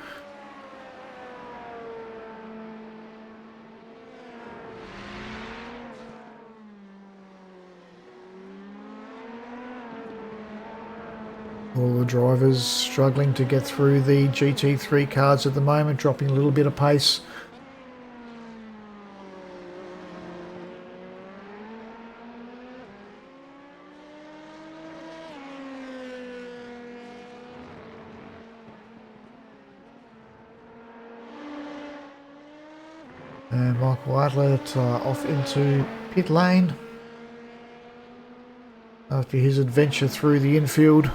Speaker 1: All the drivers struggling to get through the GT3 cars at the moment, dropping a little bit of pace. And Michael Adlett off into pit lane after his adventure through the infield.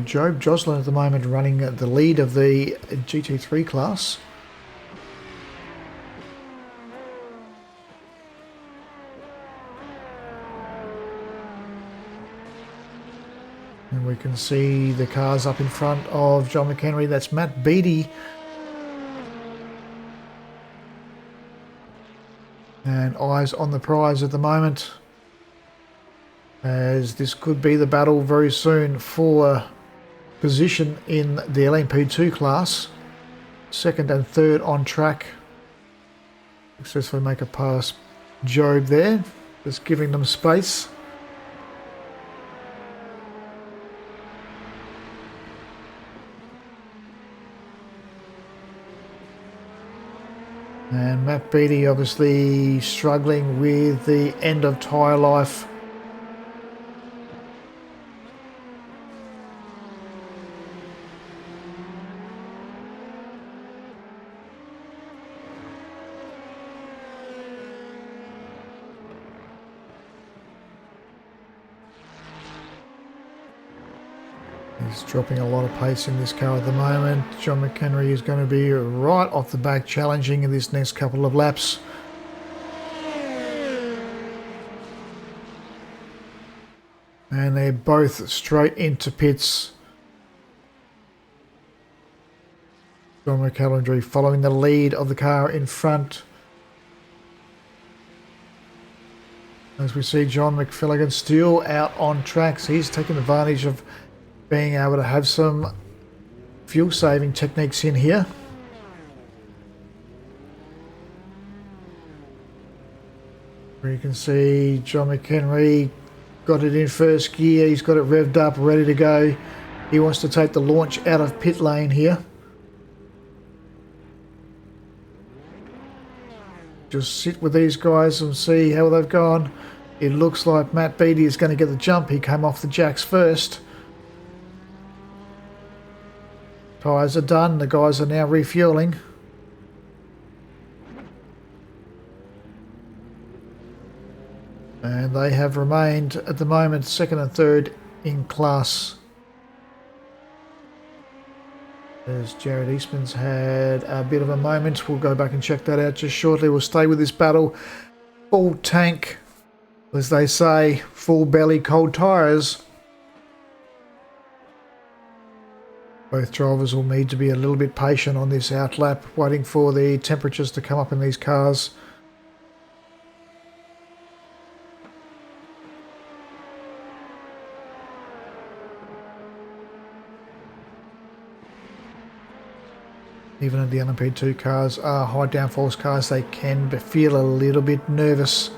Speaker 1: Job Joslin at the moment running the lead of the GT3 class. And we can see the cars up in front of John McHenry. That's Matt Beattie And eyes on the prize at the moment, as this could be the battle very soon for position in the LMP2 class. Second and third on track. Successfully make a pass Job there, just giving them space. And Matt Beattie obviously struggling with the end of tyre life. He's dropping a lot of pace in this car at the moment. John McHenry is going to be right off the back challenging in this next couple of laps. And they're both straight into pits. John McHenry following the lead of the car in front. As we see John McFilligan still out on tracks, he's taking advantage of being able to have some fuel saving techniques in here. Where you can see John McHenry got it in first gear, he's got it revved up, ready to go. He wants to take the launch out of pit lane here. Just sit with these guys and see how they've gone. It looks like Matt Beattie is going to get the jump. He came off the jacks first. Tyres are done, the guys are now refueling. And they have remained at the moment second and third in class. As Jared Eastman's had a bit of a moment, we'll go back and check that out just shortly. We'll stay with this battle. Full tank, as they say, full belly, cold tyres. Both drivers will need to be a little bit patient on this outlap, waiting for the temperatures to come up in these cars. Even if the LMP2 cars are high downforce cars, they can feel a little bit nervous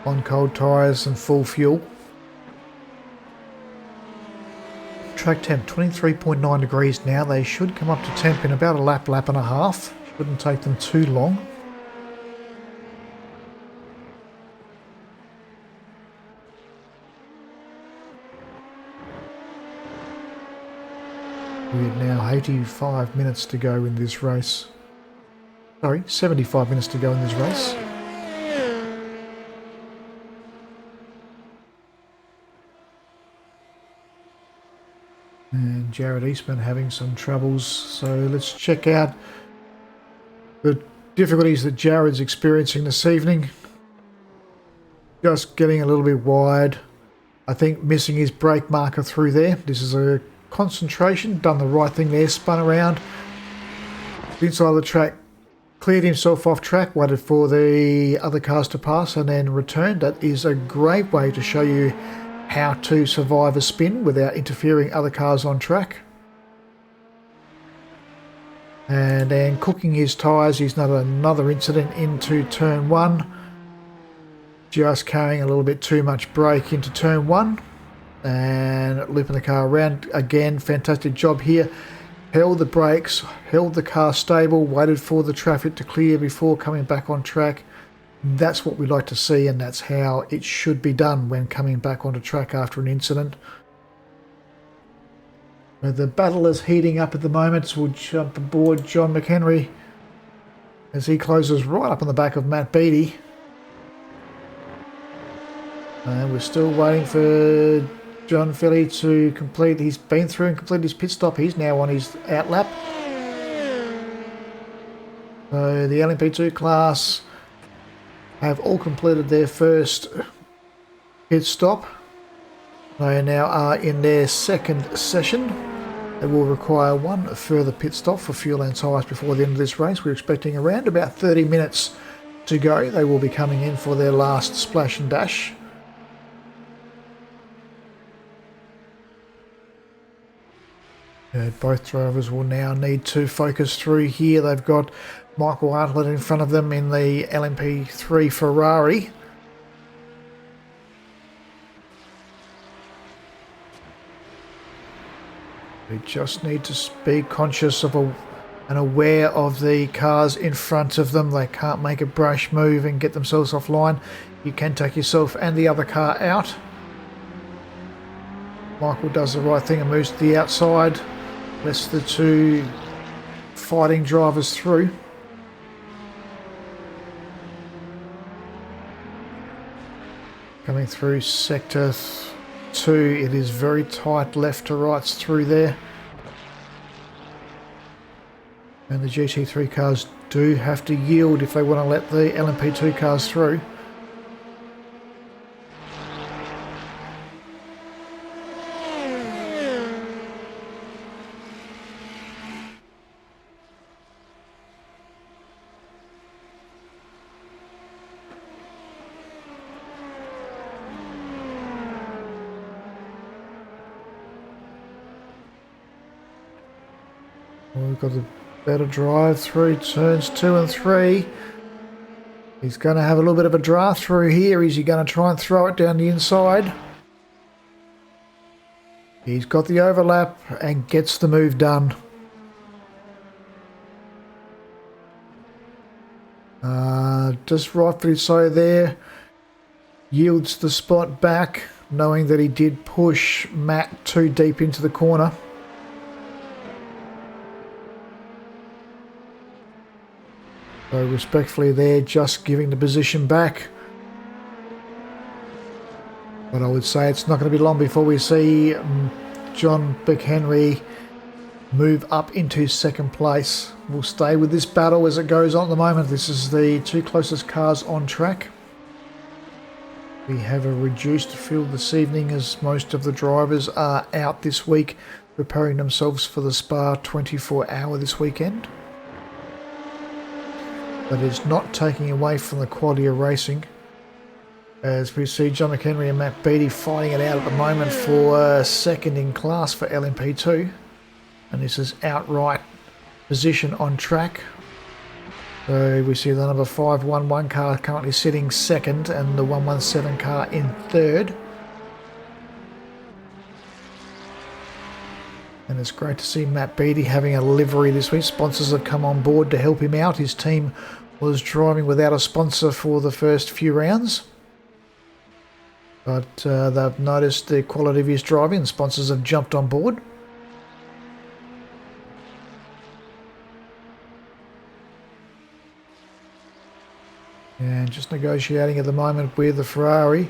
Speaker 1: on cold tyres and full fuel. Track temp 23.9 degrees now. They should come up to temp in about a lap and a half. Shouldn't take them too long. We have now 85 minutes to go in this race. Sorry, 75 minutes to go in this race. And Jared Eastman having some troubles, so let's check out the difficulties that Jared's experiencing this evening. Just getting a little bit wide. I think missing his brake marker through there. This is a concentration, done the right thing there, spun around inside the track, cleared himself off track, waited for the other cars to pass and then returned. That is a great way to show you how to survive a spin without interfering other cars on track. And then cooking his tyres, he's not another incident into turn one. Just carrying a little bit too much brake into turn one and looping the car around. Again, fantastic job here. Held the brakes, held the car stable, waited for the traffic to clear before coming back on track. That's what we like to see, and that's how it should be done when coming back onto track after an incident. The battle is heating up at the moment, so we'll jump aboard John McHenry as he closes right up on the back of Matt Beattie. And we're still waiting for John Philly to complete. He's been through and completed his pit stop. He's now on his outlap. So the LMP2 class have all completed their first pit stop. They now are in their second session. They will require one further pit stop for fuel and tyres before the end of this race. We're expecting around about 30 minutes to go. They will be coming in for their last splash and dash. Both drivers will now need to focus through here. They've got Michael Hartlett in front of them in the LMP3 Ferrari. They just need to be conscious of and aware of the cars in front of them. They can't make a brash move and get themselves offline. You can take yourself and the other car out. Michael does the right thing and moves to the outside. Lets the two fighting drivers through. Coming through sector 2, it is very tight left to rights through there. And the GT3 cars do have to yield if they want to let the LMP2 cars through. We've got a better drive through turns 2 and 3. He's going to have a little bit of a draft through here. Is he going to try and throw it down the inside? He's got the overlap and gets the move done. Just rightfully so there. Yields the spot back, knowing that he did push Matt too deep into the corner. So respectfully there, just giving the position back. But I would say it's not going to be long before we see John McHenry move up into second place. We'll stay with this battle as it goes on at the moment. This is the two closest cars on track. We have a reduced field this evening as most of the drivers are out this week preparing themselves for the Spa 24-hour this weekend. But it's not taking away from the quality of racing, as we see John McHenry and Matt Beattie fighting it out at the moment for second in class for LMP2, and this is outright position on track. So we see the number 511 car currently sitting second and the 117 car in third. And it's great to see Matt Beattie having a livery this week. Sponsors have come on board to help him out. His team was driving without a sponsor for the first few rounds. But they've noticed the quality of his driving and sponsors have jumped on board. And just negotiating at the moment with the Ferrari.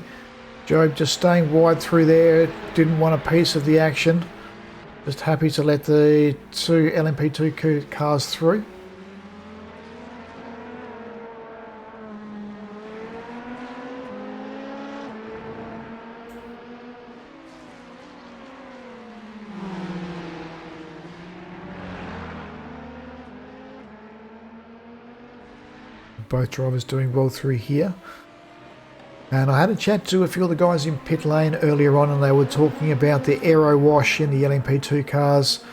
Speaker 1: Job just staying wide through there. Didn't want a piece of the action. Just happy to let the two LMP2 cars through. Both drivers doing well through here. And I had a chat to a few of the guys in pit lane earlier on, and they were talking about the aero wash in the LMP2 cars.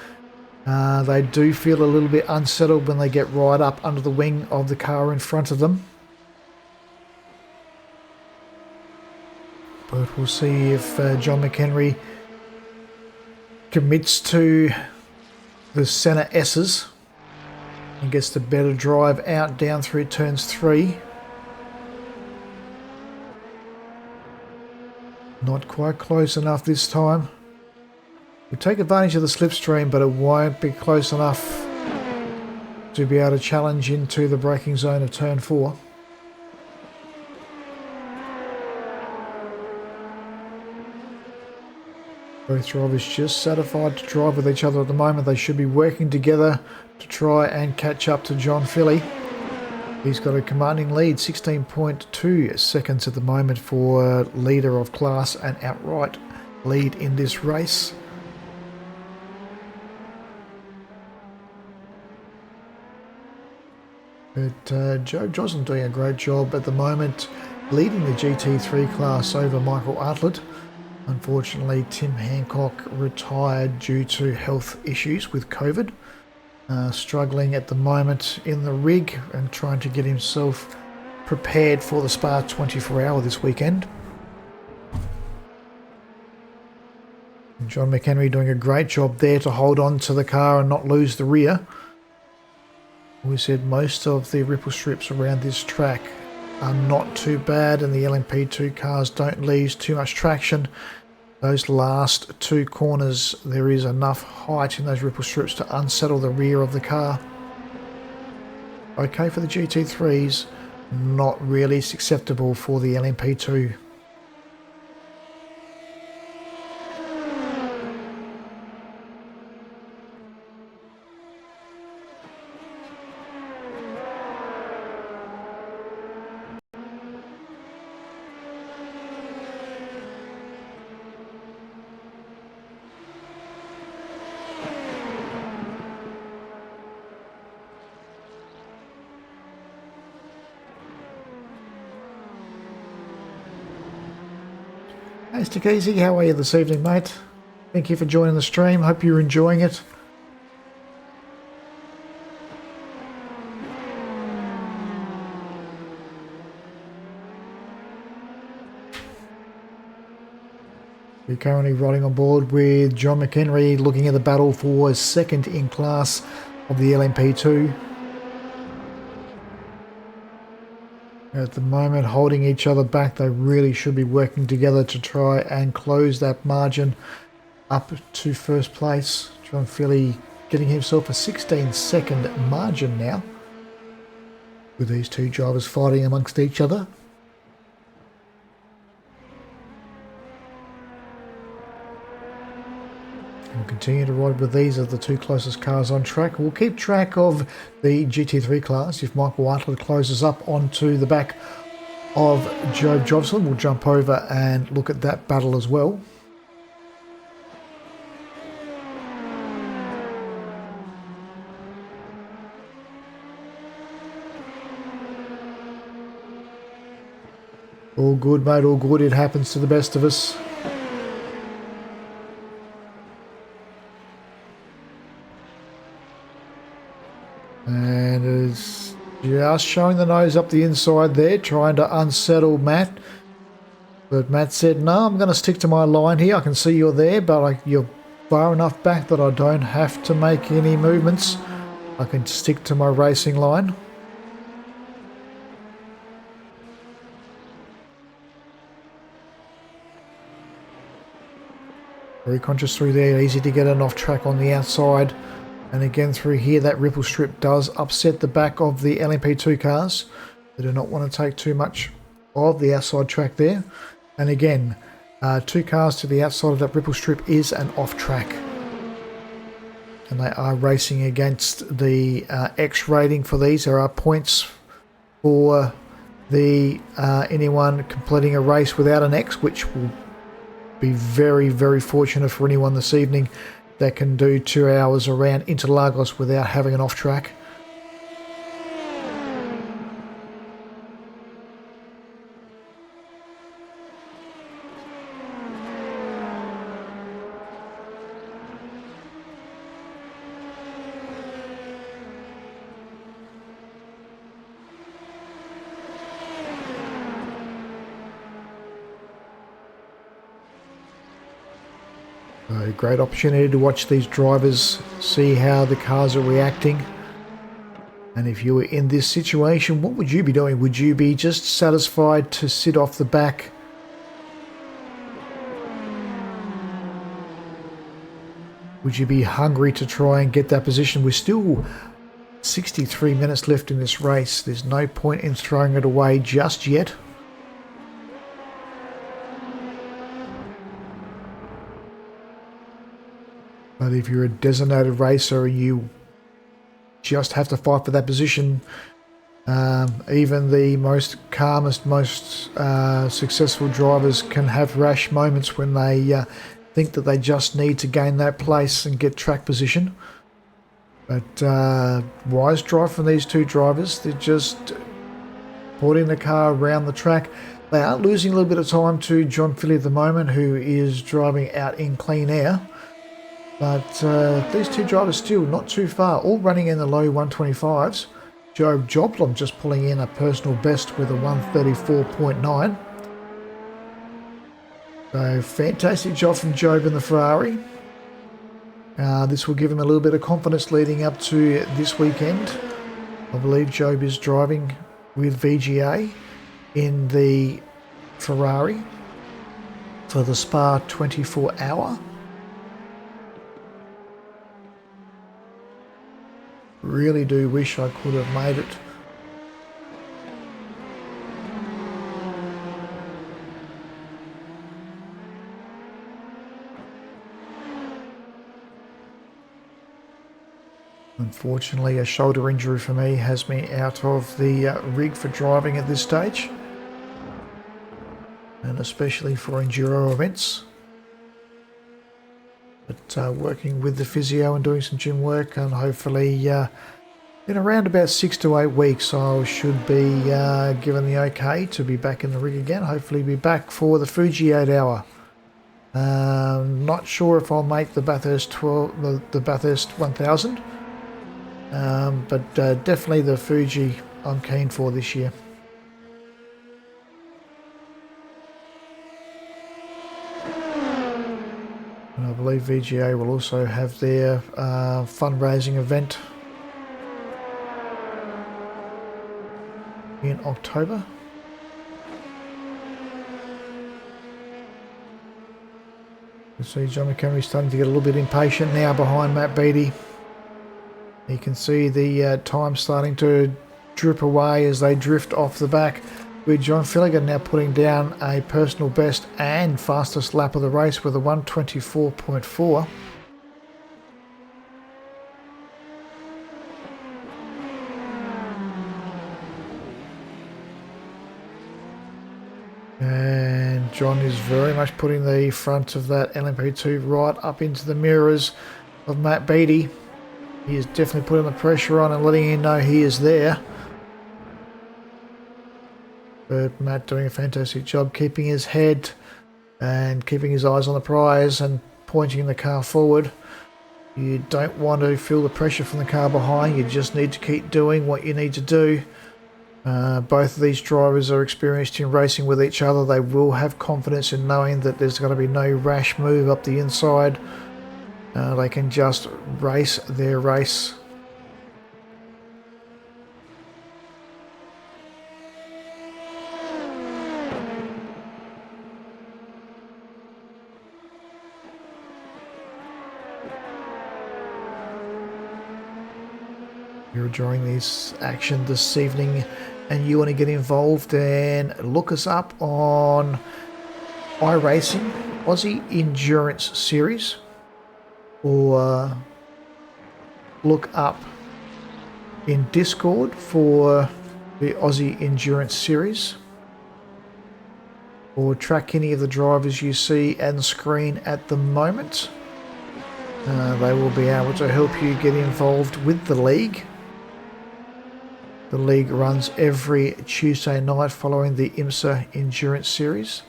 Speaker 1: They do feel a little bit unsettled when they get right up under the wing of the car in front of them. But we'll see if John McHenry commits to the centre S's and gets the better drive out down through turns 3. Not quite close enough this time. We'll take advantage of the slipstream, but it won't be close enough to be able to challenge into the braking zone of turn 4. Both drivers just satisfied to drive with each other at the moment. They should be working together to try and catch up to John Philly. He's got a commanding lead, 16.2 seconds at the moment for leader of class and outright lead in this race. But Joe Johnson doing a great job at the moment, leading the GT3 class over Michael Artlett. Unfortunately, Tim Hancock retired due to health issues with COVID. Struggling at the moment in the rig and trying to get himself prepared for the Spa 24-hour this weekend. And John McHenry doing a great job there to hold on to the car and not lose the rear. We said most of the ripple strips around this track are not too bad, and the LMP2 cars don't lose too much traction. Those last two corners, there is enough height in those ripple strips to unsettle the rear of the car. Okay for the GT3s, not really acceptable for the LMP2. Hey Stickeasy, how are you this evening, mate? Thank you for joining the stream. Hope you're enjoying it. We're currently riding on board with John McHenry, looking at the battle for second in class of the LMP2. At the moment, holding each other back. They really should be working together to try and close that margin up to first place. John Philly getting himself a 16-second margin now, with these two drivers fighting amongst each other. We'll continue to ride with these as the two closest cars on track. We'll keep track of the GT3 class. If Michael Artlett closes up onto the back of Joe Jobson, we'll jump over and look at that battle as well. All good, mate, all good. It happens to the best of us. And it's just showing the nose up the inside there, trying to unsettle Matt. But Matt said, no, I'm going to stick to my line here. I can see you're there, but you're far enough back that I don't have to make any movements. I can stick to my racing line. Very conscious through there, easy to get an off track on the outside. And again through here, that ripple strip does upset the back of the LMP2 cars. They do not want to take too much of the outside track there. And again, two cars to the outside of that ripple strip is an off track. And they are racing against the X rating for these. There are points for the anyone completing a race without an X, which will be very, very fortunate for anyone this evening that can do 2 hours around Interlagos without having an off track. A great opportunity to watch these drivers, see how the cars are reacting. And if you were in this situation, what would you be doing? Would you be just satisfied to sit off the back? Would you be hungry to try and get that position? We're still 63 minutes left in this race. There's no point in throwing it away just yet. But if you're a designated racer and you just have to fight for that position, even the most calmest, most successful drivers can have rash moments when they think that they just need to gain that place and get track position. But wise drive from these two drivers. They're just putting the car around the track. They are losing a little bit of time to John Philly at the moment, who is driving out in clean air. But these two drivers still not too far, all running in the low 125s. Job Joplin just pulling in a personal best with a 134.9. So fantastic job from Job in the Ferrari. This will give him a little bit of confidence leading up to this weekend. I believe Job is driving with VGA in the Ferrari for the Spa 24 hour. Really do wish I could have made it. Unfortunately, a shoulder injury for me has me out of the rig for driving at this stage, and especially for enduro events. But working with the physio and doing some gym work, and hopefully in around about 6 to 8 weeks I should be given the okay to be back in the rig again. Hopefully be back for the Fuji 8 hour. Not sure if I'll make the Bathurst 12, the Bathurst 1000. But definitely the Fuji I'm keen for this year. And I believe VGA will also have their fundraising event in October. You see John McHenry starting to get a little bit impatient now behind Matt Beattie. You can see the time starting to drip away as they drift off the back, with John Filligan now putting down a personal best and fastest lap of the race with a 124.4. And John is very much putting the front of that LMP2 right up into the mirrors of Matt Beattie. He is definitely putting the pressure on and letting him know he is there. But Matt doing a fantastic job keeping his head and keeping his eyes on the prize and pointing the car forward. You don't want to feel the pressure from the car behind. You just need to keep doing what you need to do. Both of these drivers are experienced in racing with each other. They will have confidence in knowing that there's going to be no rash move up the inside. They can just race their race. You're enjoying this action this evening and you want to get involved, then look us up on Iracing Aussie Endurance Series, or look up in Discord for the Aussie Endurance Series, or track any of the drivers you see on the screen at the moment. They will be able to help you get involved with the league. The league runs every Tuesday night following the IMSA Endurance Series.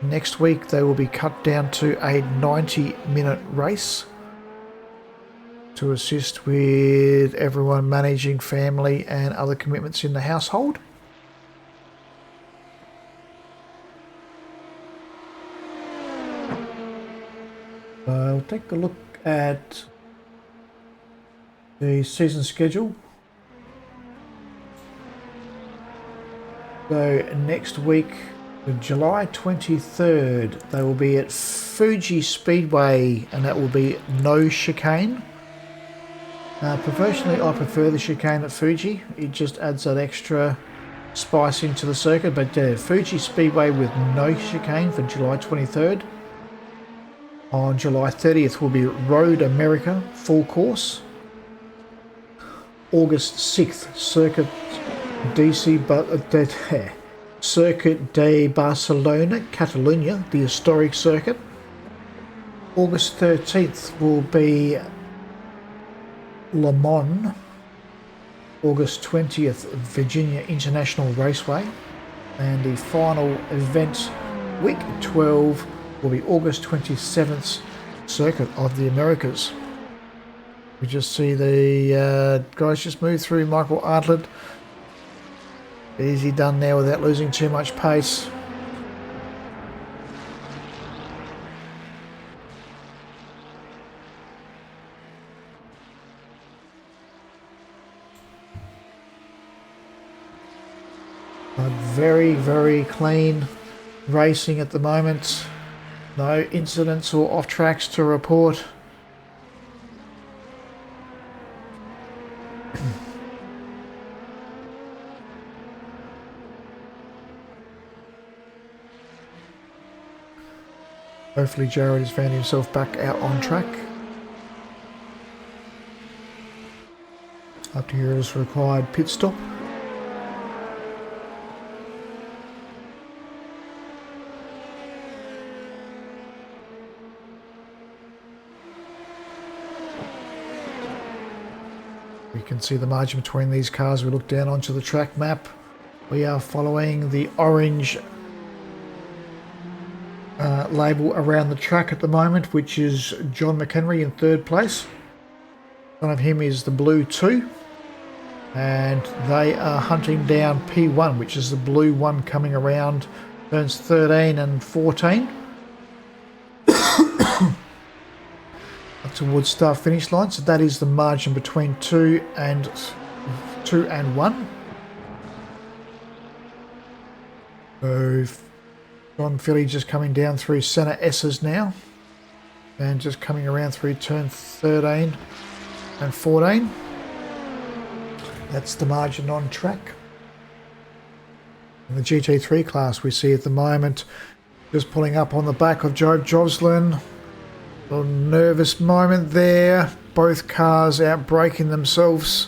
Speaker 1: Next week they will be cut down to a 90-minute race to assist with everyone managing family and other commitments in the household. I'll take a look at the season schedule. So next week, July 23rd, they will be at Fuji Speedway, and that will be no chicane. Professionally, I prefer the chicane at Fuji. It just adds that extra spice into the circuit. But Fuji Speedway with no chicane for July 23rd. On July 30th will be Road America full course. August 6th, Circuit de Barcelona, Catalonia, the historic circuit. August 13th will be Le Mans, August 20th, Virginia International Raceway. And the final event, week 12, will be August 27th, Circuit of the Americas. We just see the guys just move through. Michael Artlet. Easy done now without losing too much pace. Very, very clean racing at the moment. No incidents or off tracks to report. Hopefully Jared has found himself back out on track. After his required pit stop. We can see the margin between these cars. We look down onto the track map. We are following the orange label around the track at the moment, which is John McHenry in third place. In front of him is the blue 2, and they are hunting down P1, which is the blue one coming around turns 13 and 14 towards start finish line. So that is the margin between 2 and 1. So John Philly just coming down through centre S's now, and just coming around through turn 13 and 14. That's the margin on track. In the GT3 class, we see at the moment just pulling up on the back of Joe Joslin. A little nervous moment there. Both cars out braking themselves,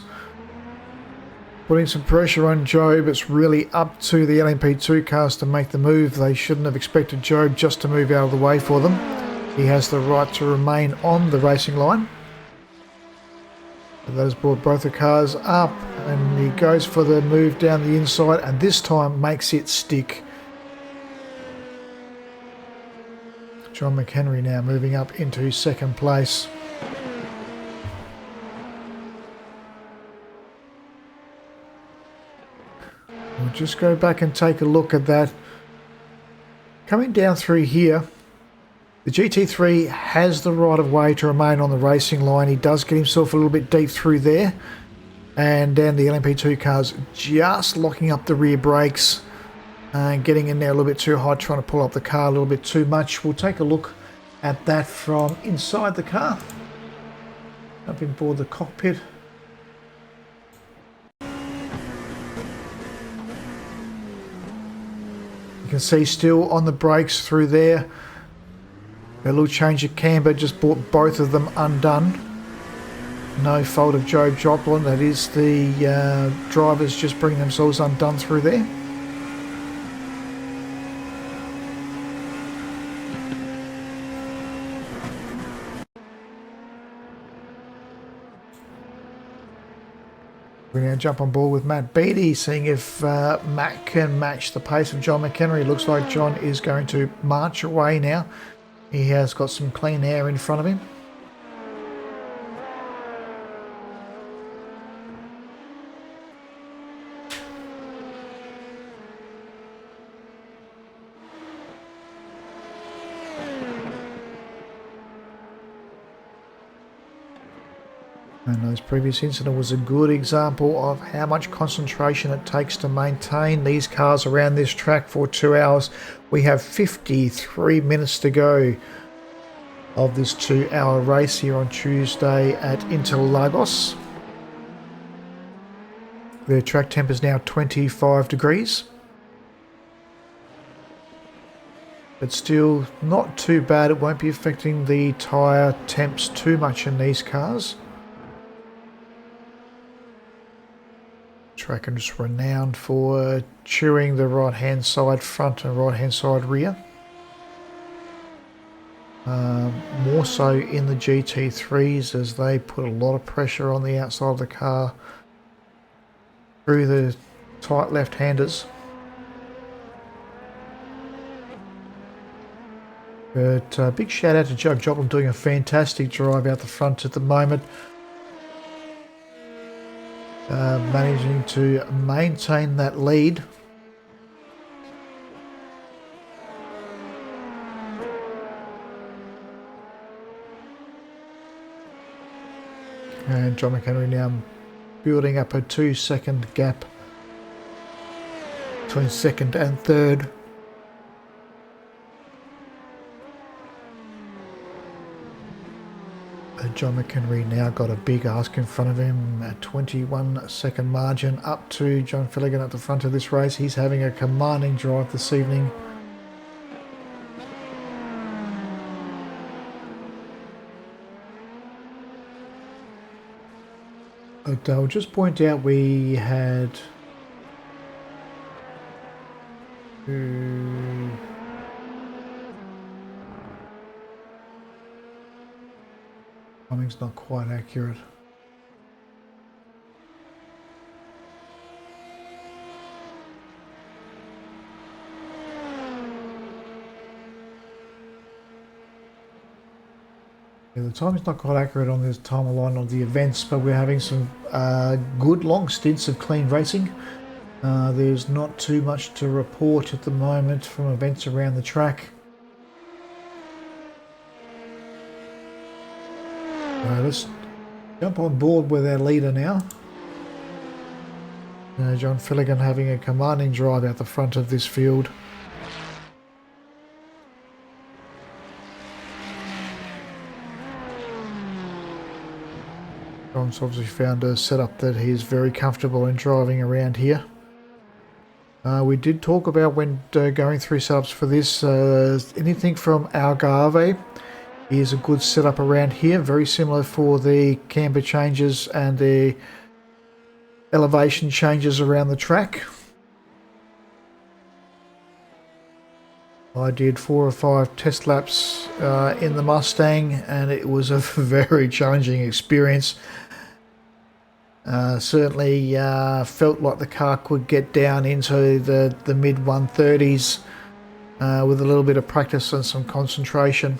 Speaker 1: putting some pressure on Job. It's really up to the LMP2 cars to make the move. They shouldn't have expected Job just to move out of the way for them. He has the right to remain on the racing line. That has brought both the cars up, and he goes for the move down the inside, and this time makes it stick. John McHenry now moving up into second place. We'll just go back and take a look at that. Coming down through here, the GT3 has the right of way to remain on the racing line. He does get himself a little bit deep through there. And then the LMP2 car's just locking up the rear brakes and getting in there a little bit too hard, trying to pull up the car a little bit too much. We'll take a look at that from inside the car, up in board the cockpit. You can see still on the brakes through there. A little change of camber just brought both of them undone. No fault of Joe Joplin. That is the drivers just bringing themselves undone through there. We now jump on board with Matt Beattie, seeing if Matt can match the pace of John McHenry. Looks like John is going to march away now. He has got some clean air in front of him. And those previous incident was a good example of how much concentration it takes to maintain these cars around this track for 2 hours. We have 53 minutes to go of this 2-hour race here on Tuesday at Interlagos. The track temp is now 25 degrees. But still not too bad. It won't be affecting the tyre temps too much in these cars. Track is renowned for chewing the right hand side front and right hand side rear. More so in the GT3s as they put a lot of pressure on the outside of the car through the tight left-handers. But big shout out to Jug Joplin doing a fantastic drive out the front at the moment. Managing to maintain that lead. And John McHenry now building up a 2-second gap between second and third. John McHenry now got a big ask in front of him, a 21-second margin up to John Finnegan at the front of this race. He's having a commanding drive this evening. But I'll just point out we had timing's not quite accurate. Yeah, the timing's not quite accurate on this timeline of the events, but we're having some good long stints of clean racing. There's not too much to report at the moment from events around the track. Let's jump on board with our leader now. John Finnegan having a commanding drive out the front of this field. John's obviously found a setup that he's very comfortable in driving around here. We did talk about when going through setups for this, anything from Algarve is a good setup around here, very similar for the camber changes and the elevation changes around the track. I did 4 or 5 test laps in the Mustang and it was a very challenging experience. Certainly felt like the car could get down into the mid 130s with a little bit of practice and some concentration.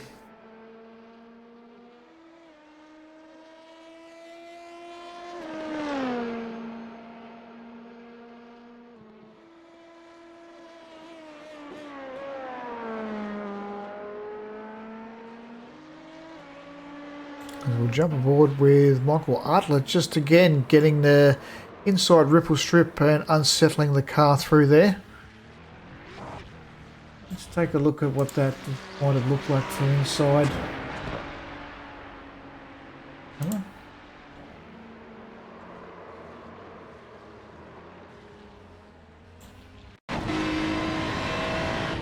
Speaker 1: We'll jump aboard with Michael Artlett, just again getting the inside ripple strip and unsettling the car through there. Let's take a look at what that might have looked like from inside.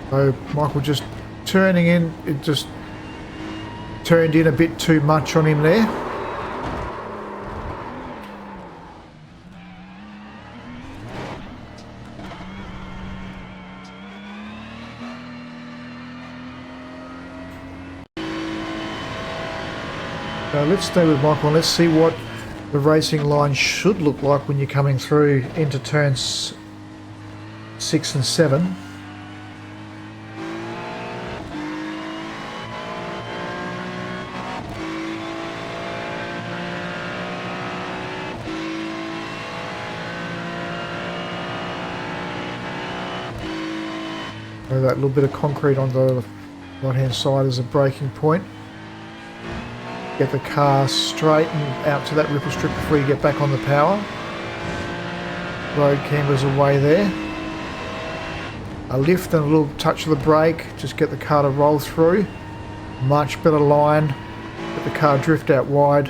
Speaker 1: So Michael just turning in, it just turned in a bit too much on him there. So let's stay with Michael and let's see what the racing line should look like when you're coming through into turns 6 and 7. That little bit of concrete on the right hand side as a braking point. Get the car straight and out to that ripple strip before you get back on the power. Road campers away there. A lift and a little touch of the brake, just get the car to roll through. Much better line. Let the car drift out wide.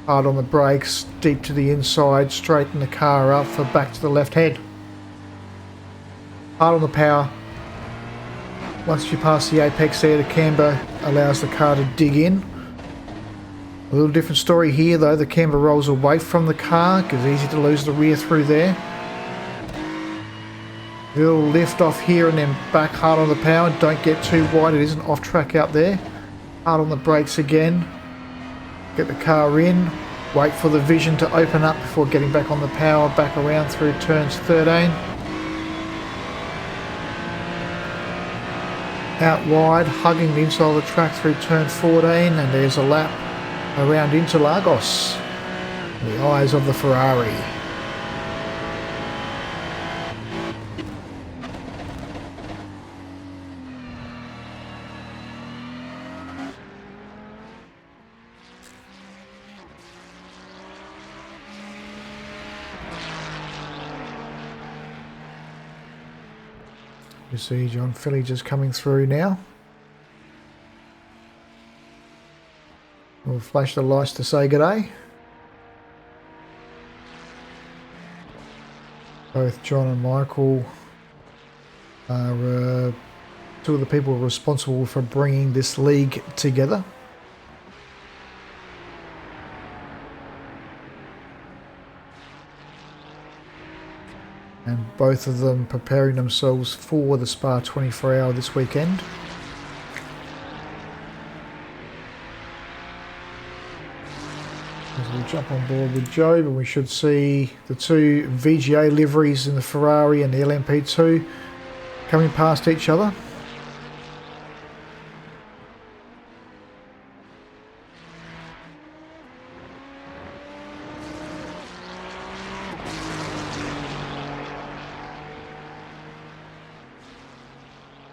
Speaker 1: Hard on the brakes, deep to the inside, straighten the car up for back to the left hand. Hard on the power. Once you pass the apex there, the camber allows the car to dig in. A little different story here though, the camber rolls away from the car because it's easy to lose the rear through there. A little lift off here and then back hard on the power, don't get too wide, it isn't off track out there. Hard on the brakes again. Get the car in. Wait for the vision to open up before getting back on the power. Back around through turns 13. Out wide, hugging the inside of the track through turn 14. And there's a lap around Interlagos. In the eyes of the Ferrari. You see John Philly just coming through now. We'll flash the lights to say good day. Both John and Michael are two of the people responsible for bringing this league together. And both of them preparing themselves for the Spa 24 Hour this weekend. As we jump on board with Job, and we should see the two VGA liveries in the Ferrari and the LMP2 coming past each other.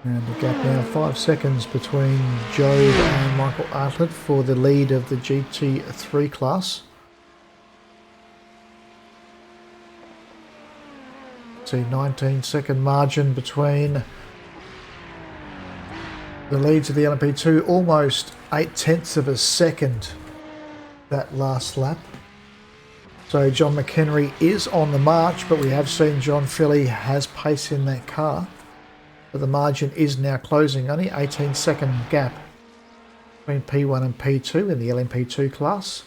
Speaker 1: And the gap now 5 seconds between Job and Michael Artlett for the lead of the GT3 class. See 19-second margin between the leads of the LMP2, almost 0.8 of a second that last lap. So John McHenry is on the march, but we have seen John Philly has pace in that car. But the margin is now closing, only 18-second gap between P1 and P2 in the LMP2 class.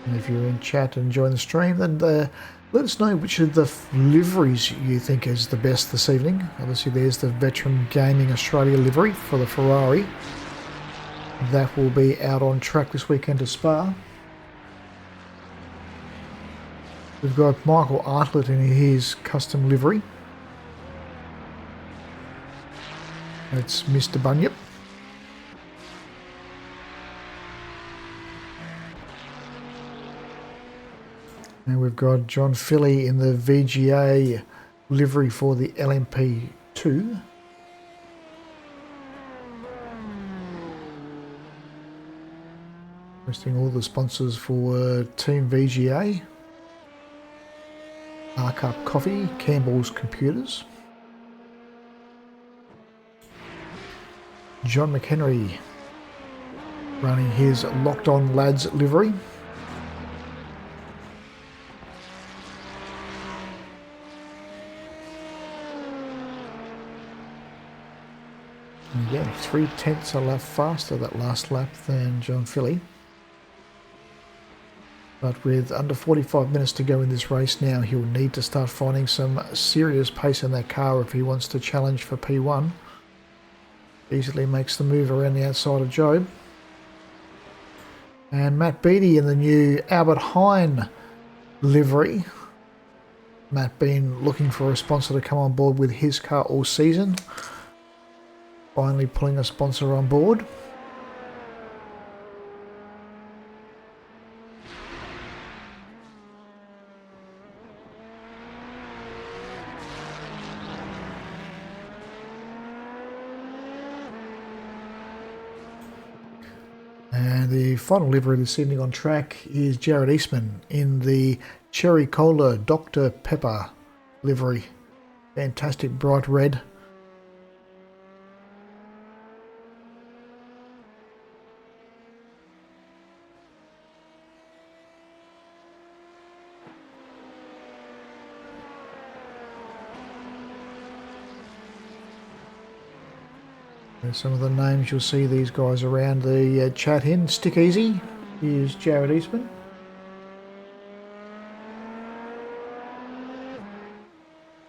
Speaker 1: And if you're in chat and join the stream, then let us know which of the liveries you think is the best this evening. Obviously there's the Veteran Gaming Australia livery for the Ferrari. That will be out on track this weekend to Spa. We've got Michael Artlett in his custom livery. It's Mr. Bunyip. And we've got John Philly in the VGA livery for the LMP2. Listing all the sponsors for Team VGA. R-Cup Coffee, Campbell's Computers. John McHenry running his Locked On Lads livery. Again, 0.3 a lap faster that last lap than John Philly. But with under 45 minutes to go in this race now, he'll need to start finding some serious pace in that car if he wants to challenge for P1. Easily makes the move around the outside of Job. And Matt Beattie in the new Albert Heijn livery. Matt been looking for a sponsor to come on board with his car all season. Finally pulling a sponsor on board. And the final livery this evening on track is Jared Eastman in the Cherry Cola Dr. Pepper livery. Fantastic bright red. Some of the names you'll see these guys around the chat in. Stick Easy is Jared Eastman.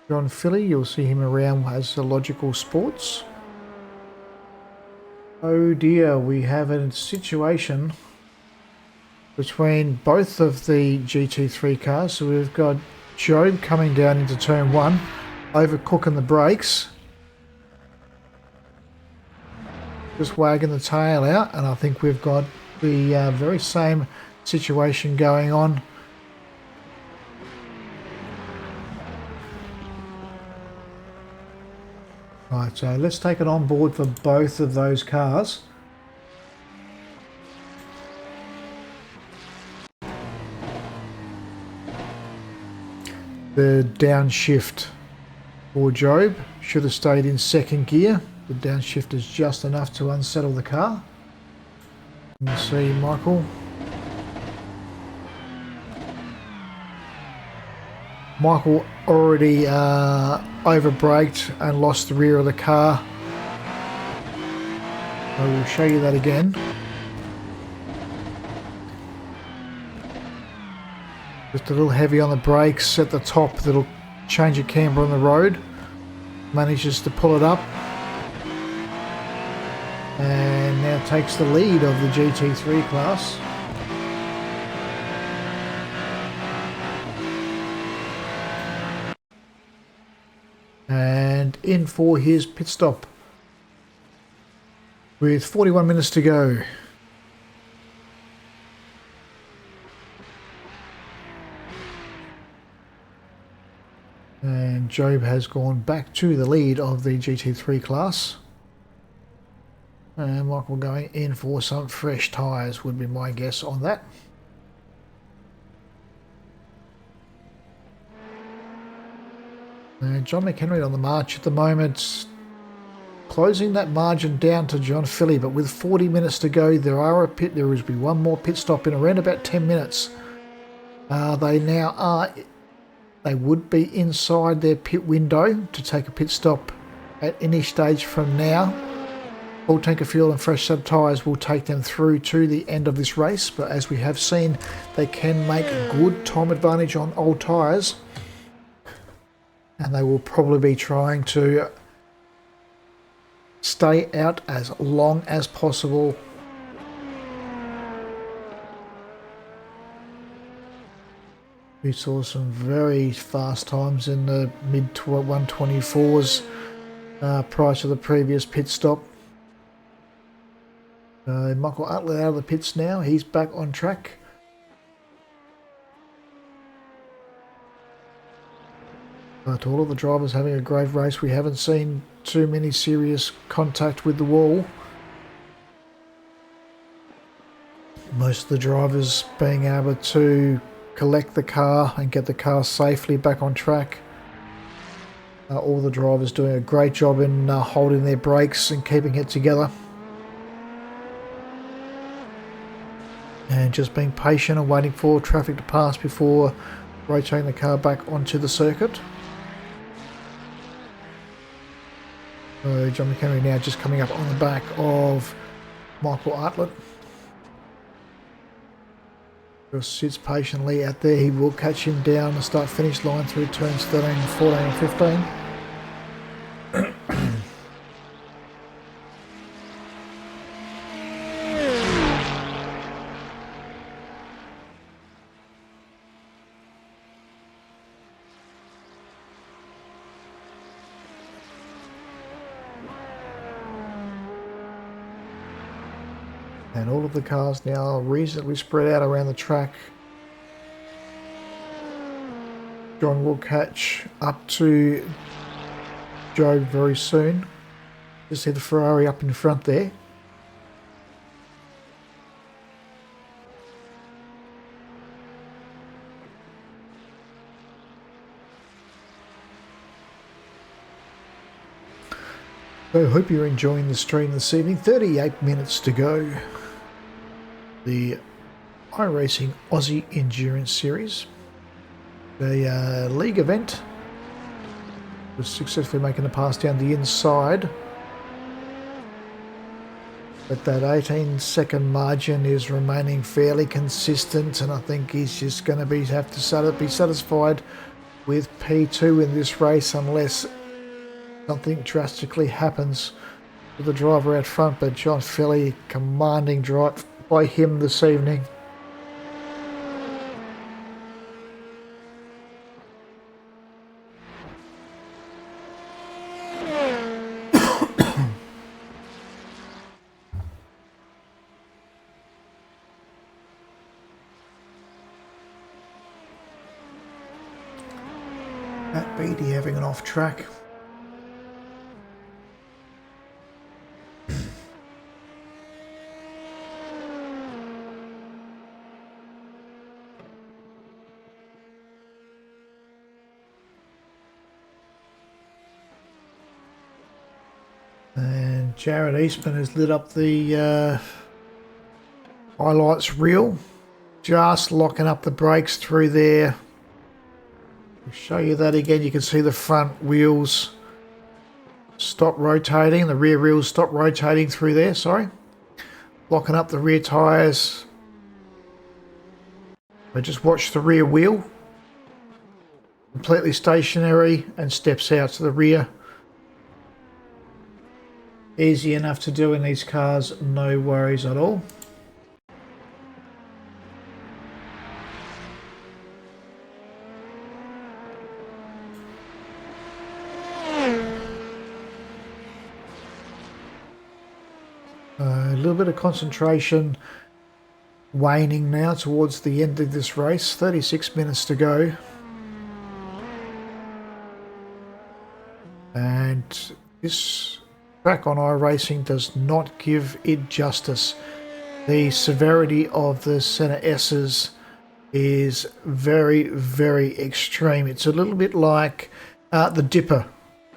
Speaker 1: John Philly, you'll see him around as Logical Sports. Oh dear, we have a situation between both of the GT3 cars. So we've got Job coming down into turn 1, overcooking the brakes. Just wagging the tail out, and I think we've got the very same situation going on. Right, so let's take it on board for both of those cars. The downshift for Job should have stayed in second gear. The downshift is just enough to unsettle the car. You can see Michael. Michael already over-braked and lost the rear of the car. I will show you that again. Just a little heavy on the brakes at the top. That'll change a camber on the road. Manages to pull it up. And now takes the lead of the GT3 class. And in for his pit stop with 41 minutes to go. And Job has gone back to the lead of the GT3 class. And Michael going in for some fresh tyres would be my guess on that. John McHenry on the march at the moment, closing that margin down to John Philly, but with 40 minutes to go, there will be one more pit stop in around about 10 minutes. They would be inside their pit window to take a pit stop at any stage from now. Full tank of fuel and fresh set of tyres will take them through to the end of this race, but as we have seen, they can make good time advantage on old tyres. And they will probably be trying to stay out as long as possible. We saw some very fast times in the mid 124s prior to the previous pit stop. Michael Utley out of the pits now. He's back on track. But all of the drivers having a great race. We haven't seen too many serious contact with the wall. Most of the drivers being able to collect the car and get the car safely back on track. All the drivers doing a great job in holding their brakes and keeping it together. And just being patient and waiting for traffic to pass before rotating the car back onto the circuit. John McHenry now just coming up on the back of Michael Artlett. Just sits patiently out there. He will catch him down the start-finish line through turns 13, 14 and 15. And all of the cars now are reasonably spread out around the track. John will catch up to Joe very soon. Just see the Ferrari up in front there. So I hope you're enjoying the stream this evening. 38 minutes to go. The Iracing Aussie Endurance Series. The league event was successfully making a pass down the inside But that 18-second margin is remaining fairly consistent, and I think he's just going to have to be satisfied with P2 in this race unless something drastically happens to the driver out front. But John fairly commanding drive by him this evening. Matt Beattie having an off track. And Jared Eastman has lit up the highlights reel, just locking up the brakes through there. I'll show you that again. You can see the front wheels stop rotating, the rear wheels stop rotating through there, sorry. Locking up the rear tyres. I just watch the rear wheel. Completely stationary and steps out to the rear. Easy enough to do in these cars, no worries at all. A little bit of concentration waning now towards the end of this race. 36 minutes to go. And this track on iRacing does not give it justice. The severity of the Senna S's is very, very extreme. It's a little bit like the Dipper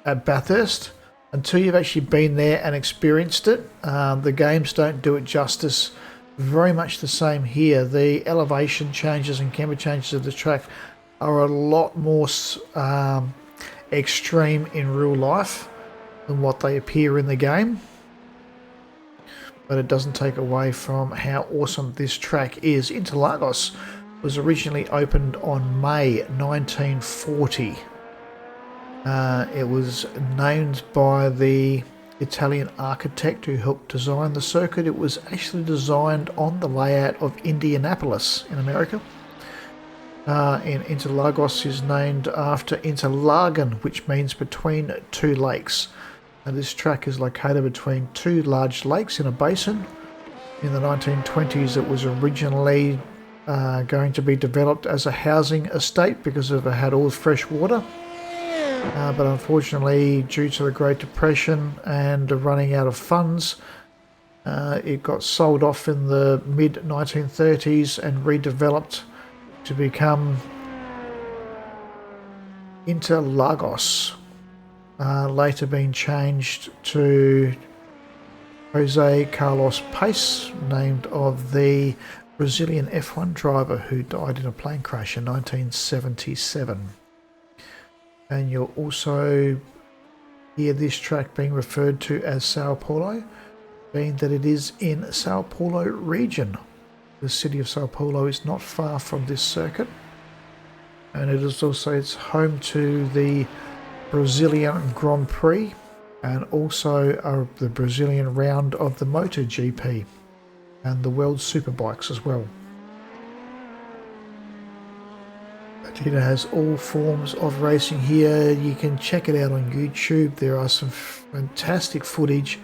Speaker 1: at Bathurst. Until you've actually been there and experienced it, the games don't do it justice. Very much the same here. The elevation changes and camber changes of the track are a lot more extreme in real life than what they appear in the game. But it doesn't take away from how awesome this track is. Interlagos was originally opened on May 1940. It was named by the Italian architect who helped design the circuit. It was actually designed on the layout of Indianapolis in America. In Interlagos is named after Interlagen, which means between two lakes. And this track is located between two large lakes in a basin. In the 1920s, it was originally going to be developed as a housing estate because it had all fresh water. But unfortunately, due to the Great Depression and running out of funds, it got sold off in the mid-1930s and redeveloped to become Interlagos, later being changed to Jose Carlos Pace, named of the Brazilian F1 driver who died in a plane crash in 1977. And you'll also hear this track being referred to as Sao Paulo, being that it is in Sao Paulo region. The city of Sao Paulo is not far from this circuit, and it is also it's home to the Brazilian Grand Prix and also the Brazilian round of the MotoGP and the World Superbikes as well. It has all forms of racing here. You can check it out on YouTube. There are some fantastic footage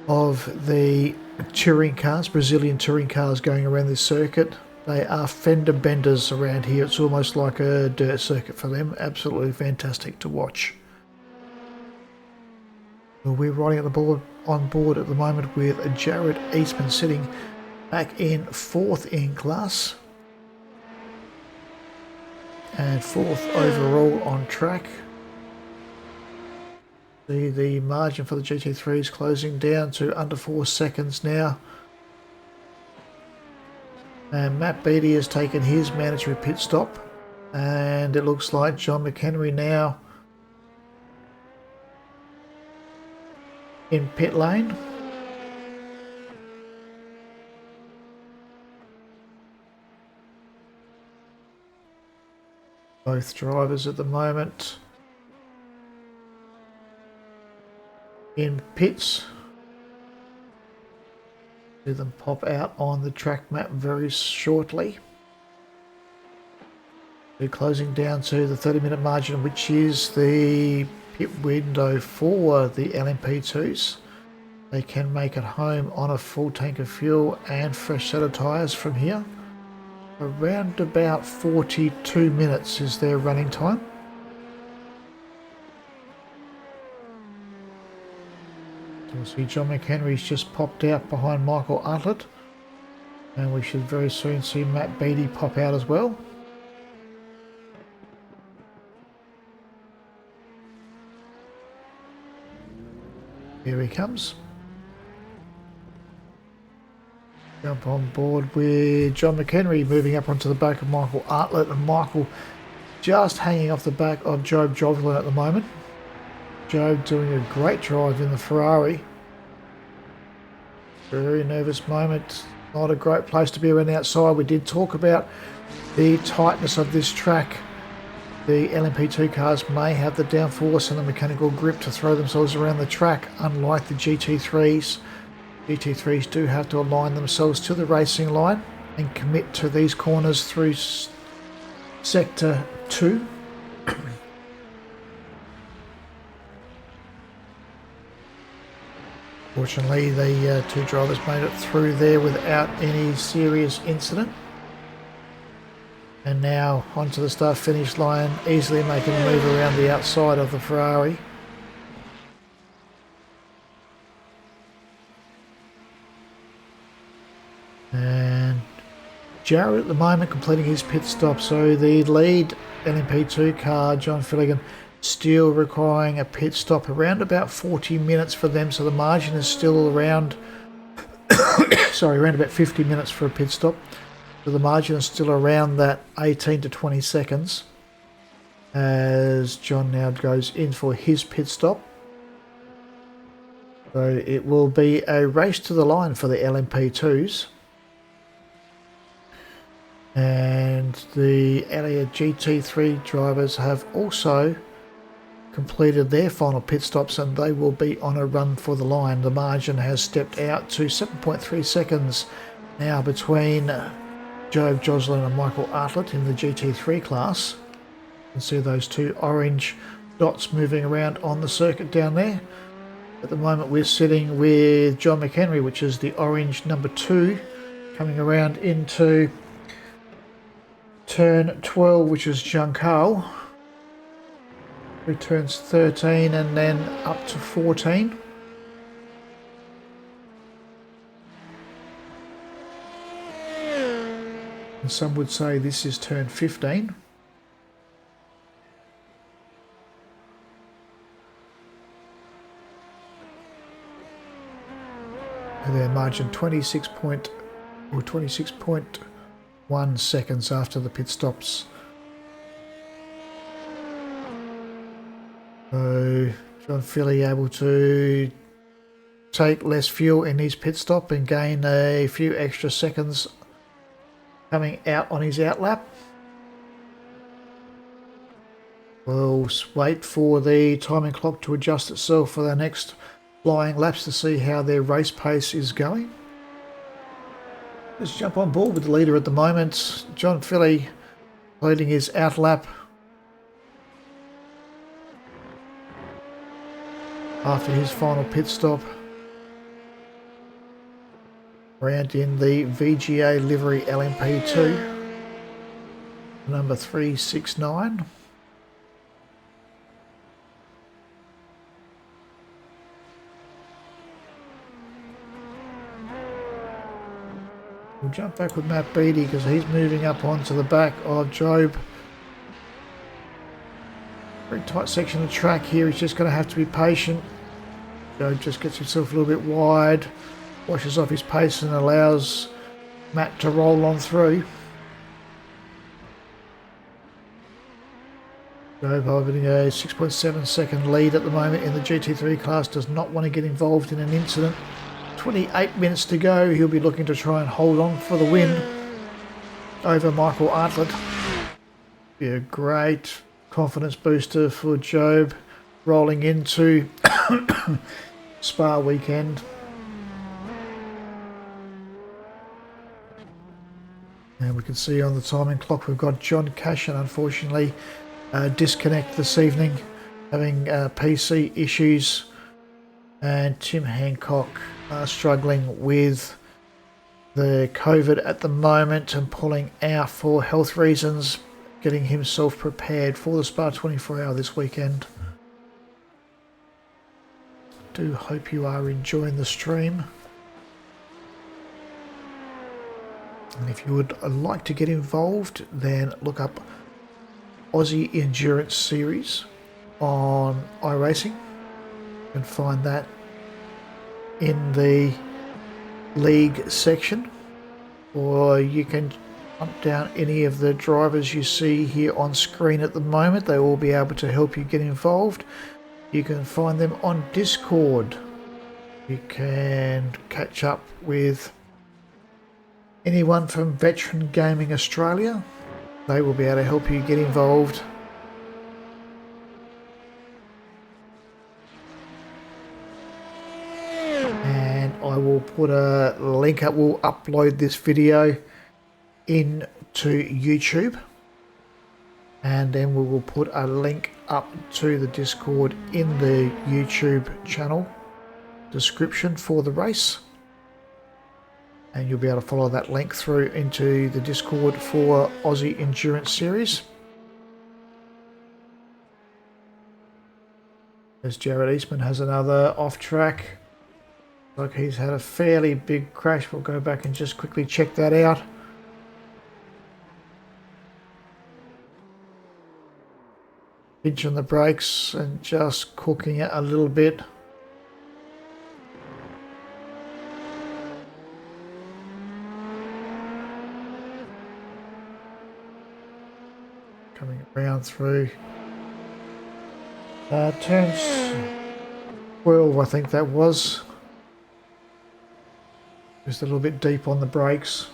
Speaker 1: of the touring cars, Brazilian touring cars going around this circuit. They are fender benders around here. It's almost like a dirt circuit for them. Absolutely fantastic to watch. We're riding on board at the moment with Jared Eastman sitting back in 4th in class. And 4th overall on track. The margin for the GT3 is closing down to under 4 seconds now. And Matt Beattie has taken his mandatory pit stop. And it looks like John McHenry now in pit lane. Both drivers at the moment in pits. See them pop out on the track map very shortly. They're closing down to the 30-minute margin, which is the pit window for the LMP2s. They can make it home on a full tank of fuel and fresh set of tyres from here. Around about 42 minutes is their running time. You'll see John McHenry's just popped out behind Michael Artlett, and we should very soon see Matt Beattie pop out as well. Here he comes. Jump on board with John McHenry, moving up onto the back of Michael Artlett, and Michael just hanging off the back of Job Joslin at the moment. Job doing a great drive in the Ferrari. Very nervous moment. Not a great place to be around the outside. We did talk about the tightness of this track. The LMP2 cars may have the downforce and the mechanical grip to throw themselves around the track, unlike the GT3s. GT3s do have to align themselves to the racing line and commit to these corners through Sector 2. Fortunately, the two drivers made it through there without any serious incident. And now onto the start-finish line, easily making a move around the outside of the Ferrari. And Jarrett at the moment completing his pit stop, so the lead LMP2 car, John Filligan, still requiring a pit stop around about 40 minutes for them, so the margin is still around around about 50 minutes for a pit stop. So the margin is still around that 18 to 20 seconds as John now goes in for his pit stop. So it will be a race to the line for the LMP2s. And the Elliott GT3 drivers have also completed their final pit stops, and they will be on a run for the line. The margin has stepped out to 7.3 seconds now between Job Joslin and Michael Artlett in the GT3 class. You can see those two orange dots moving around on the circuit down there. At the moment we're sitting with John McHenry, which is the orange number 2, coming around into turn 12, which is Giancarlo. Returns 13 and then up to 14. And some would say this is turn 15. And their margin 26.1 seconds after the pit stops. So John Philly able to take less fuel in his pit stop and gain a few extra seconds coming out on his outlap. We'll wait for the timing clock to adjust itself for the next flying laps to see how their race pace is going. Let's jump on board with the leader at the moment, John Philly, leading his outlap after his final pit stop. Around in the VGA livery LMP2, number 369. We'll jump back with Matt Beattie because he's moving up onto the back of Job. Very tight section of track here. He's just going to have to be patient. Job just gets himself a little bit wide, washes off his pace and allows Matt to roll on through. Job holding a 6.7 second lead at the moment in the GT3 class, does not want to get involved in an incident. 28 minutes to go. He'll be looking to try and hold on for the win over Michael Artlett. Be a great confidence booster for Job rolling into Spa weekend. And we can see on the timing clock we've got John Cashin, unfortunately, disconnect this evening, having PC issues, and Tim Hancock struggling with the COVID at the moment and pulling out for health reasons, getting himself prepared for the Spa 24 Hour this weekend. Do hope you are enjoying the stream. And if you would like to get involved, then look up Aussie Endurance Series on Iracing. You can find that in the league section, or you can hunt down any of the drivers you see here on screen at the moment. They will be able to help you get involved. You can find them on Discord. You can catch up with anyone from Veteran Gaming Australia. They will be able to help you get involved. And I will put a link up. We'll upload this video into YouTube, and then we will put a link up to the Discord in the YouTube channel description for the race, and you'll be able to follow that link through into the Discord for Aussie Endurance Series. As Jared Eastman has another off track, like he's had a fairly big crash. We'll go back and just quickly check that out. Pinch on the brakes and just cooking it a little bit. Coming around through turns 12, I think that was. Just a little bit deep on the brakes.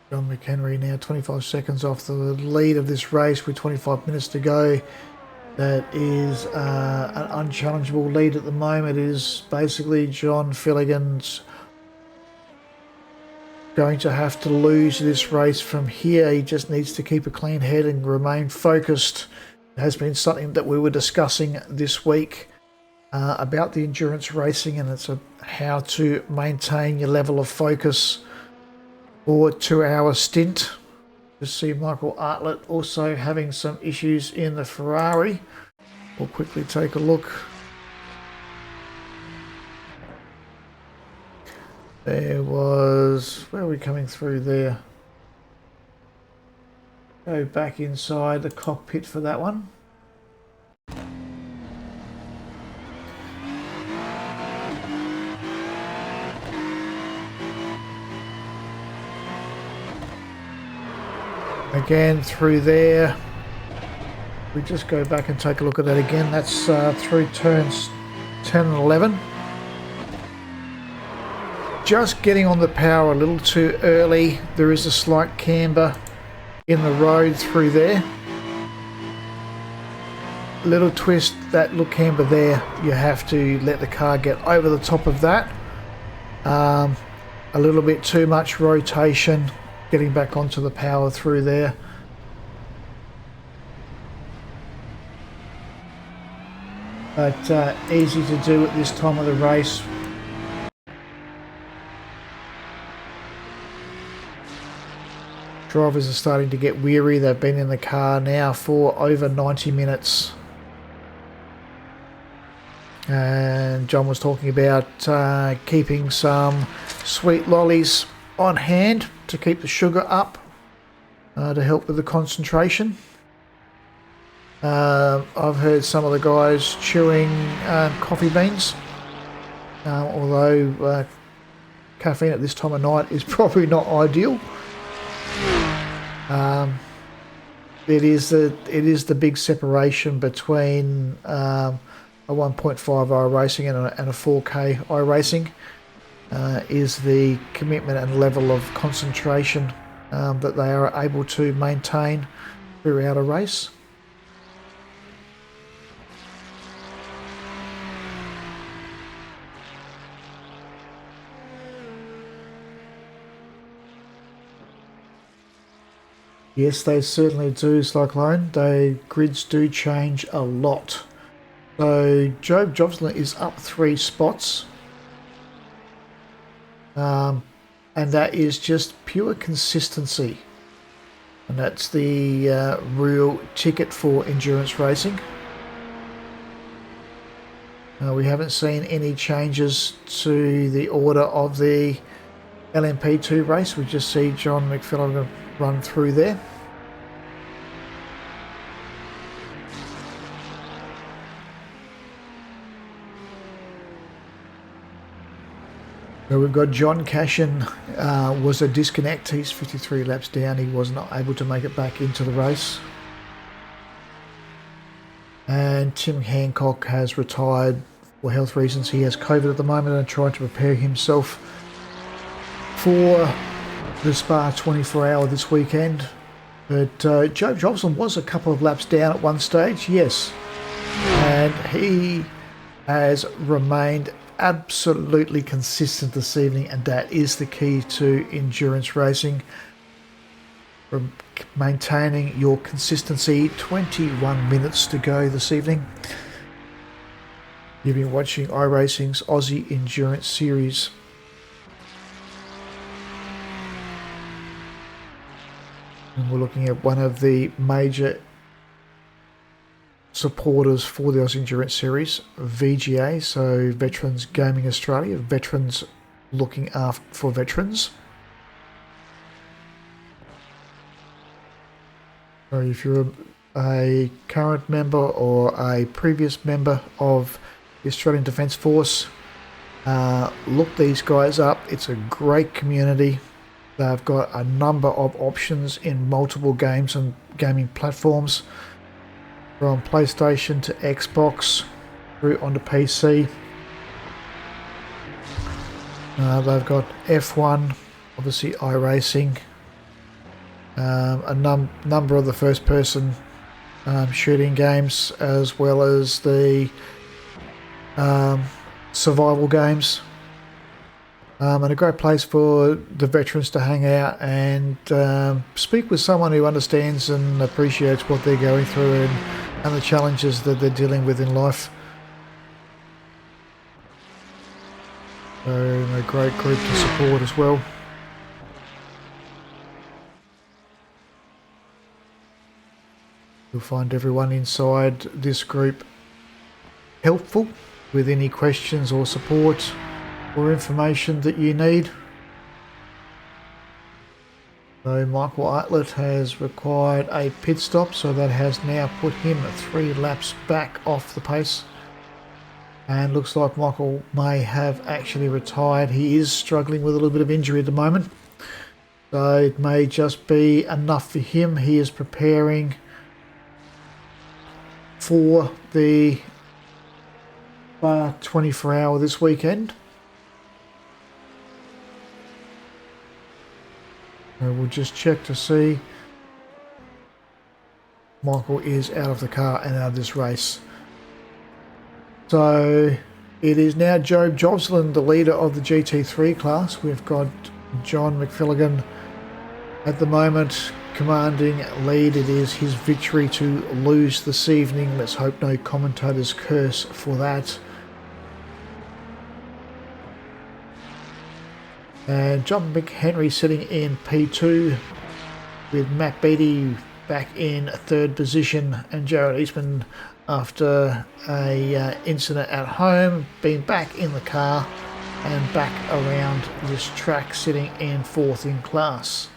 Speaker 1: John McHenry now 25 seconds off the lead of this race with 25 minutes to go. That is an unchallengeable lead at the moment. It is basically John Filligan's going to have to lose this race from here. He just needs to keep a clean head and remain focused. It has been something that we were discussing this week about the endurance racing, and it's how to maintain your level of focus for a 2-hour stint. You see Michael Artlett also having some issues in the Ferrari. We'll quickly take a look. There was, where are we coming through there? Go back inside the cockpit for that one. Again through there. We just go back and take a look at that again. That's through turns 10 and 11. Just getting on the power a little too early. There is a slight camber in the road through there. Little twist, that little camber there. You have to let the car get over the top of that. A little bit too much rotation. Getting back onto the power through there. But easy to do at this time of the race. Drivers are starting to get weary. They've been in the car now for over 90 minutes. And John was talking about keeping some sweet lollies on hand to keep the sugar up, to help with the concentration. I've heard some of the guys chewing coffee beans, although caffeine at this time of night is probably not ideal. It is the big separation between a 1.5 iRacing and a 4K iRacing. is the commitment and level of concentration that they are able to maintain throughout a race. Yes, they certainly do, Cyclone. The grids do change a lot. So Job Jobson is up 3 spots. And that is just pure consistency. And that's the real ticket for endurance racing. We haven't seen any changes to the order of the LMP2 race. We just see John McPhillips run through there. So we've got John Cashin was a disconnect. He's 53 laps down. He was not able to make it back into the race. And Tim Hancock has retired for health reasons. He has COVID at the moment and trying to prepare himself for the Spa 24-hour this weekend. But Joe Jobson was a couple of laps down at one stage, yes. And he has remained absolutely consistent this evening, and that is the key to endurance racing. From maintaining your consistency. 21 minutes to go this evening. You've been watching Iracing's Aussie Endurance Series. And we're looking at one of the major supporters for the Aussie Endurance Series, VGA, so Veterans Gaming Australia, veterans looking after for veterans. So if you're a current member or a previous member of the Australian Defence Force, look these guys up. It's a great community. They've got a number of options in multiple games and gaming platforms, from PlayStation to Xbox through onto PC. They've got F1, obviously iRacing, a number of the first-person shooting games, as well as the survival games, and a great place for the veterans to hang out and speak with someone who understands and appreciates what they're going through and the challenges that they're dealing with in life. So a great group to support as well. You'll find everyone inside this group helpful with any questions or support or information that you need. So Michael Artlett has required a pit stop, so that has now put him 3 laps back off the pace. And looks like Michael may have actually retired. He is struggling with a little bit of injury at the moment, so it may just be enough for him. He is preparing for the 24-hour this weekend. So we'll just check to see. Michael is out of the car and out of this race. So it is now Job Jobson, the leader of the GT3 class. We've got John McPhillips at the moment commanding lead. It is his victory to lose this evening. Let's hope no commentators curse for that. And John McHenry sitting in P2 with Matt Beattie back in 3rd position, and Jared Eastman, after a incident at home, being back in the car and back around this track, sitting in 4th in class.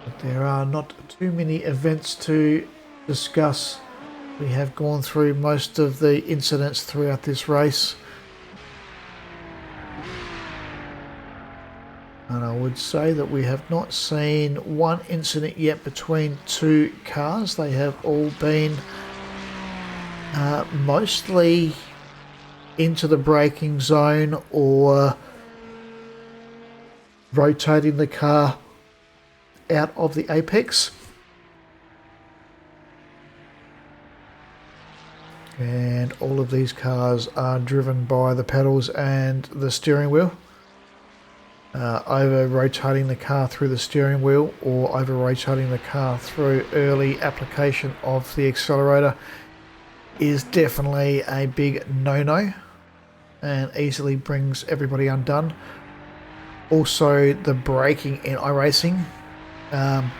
Speaker 1: But there are not too many events to discuss. We have gone through most of the incidents throughout this race. And I would say that we have not seen one incident yet between 2 cars. They have all been mostly into the braking zone or rotating the car out of the apex. And all of these cars are driven by the pedals and the steering wheel. Over rotating the car through the steering wheel or over rotating the car through early application of the accelerator is definitely a big no-no and easily brings everybody undone. Also, the braking in iRacing,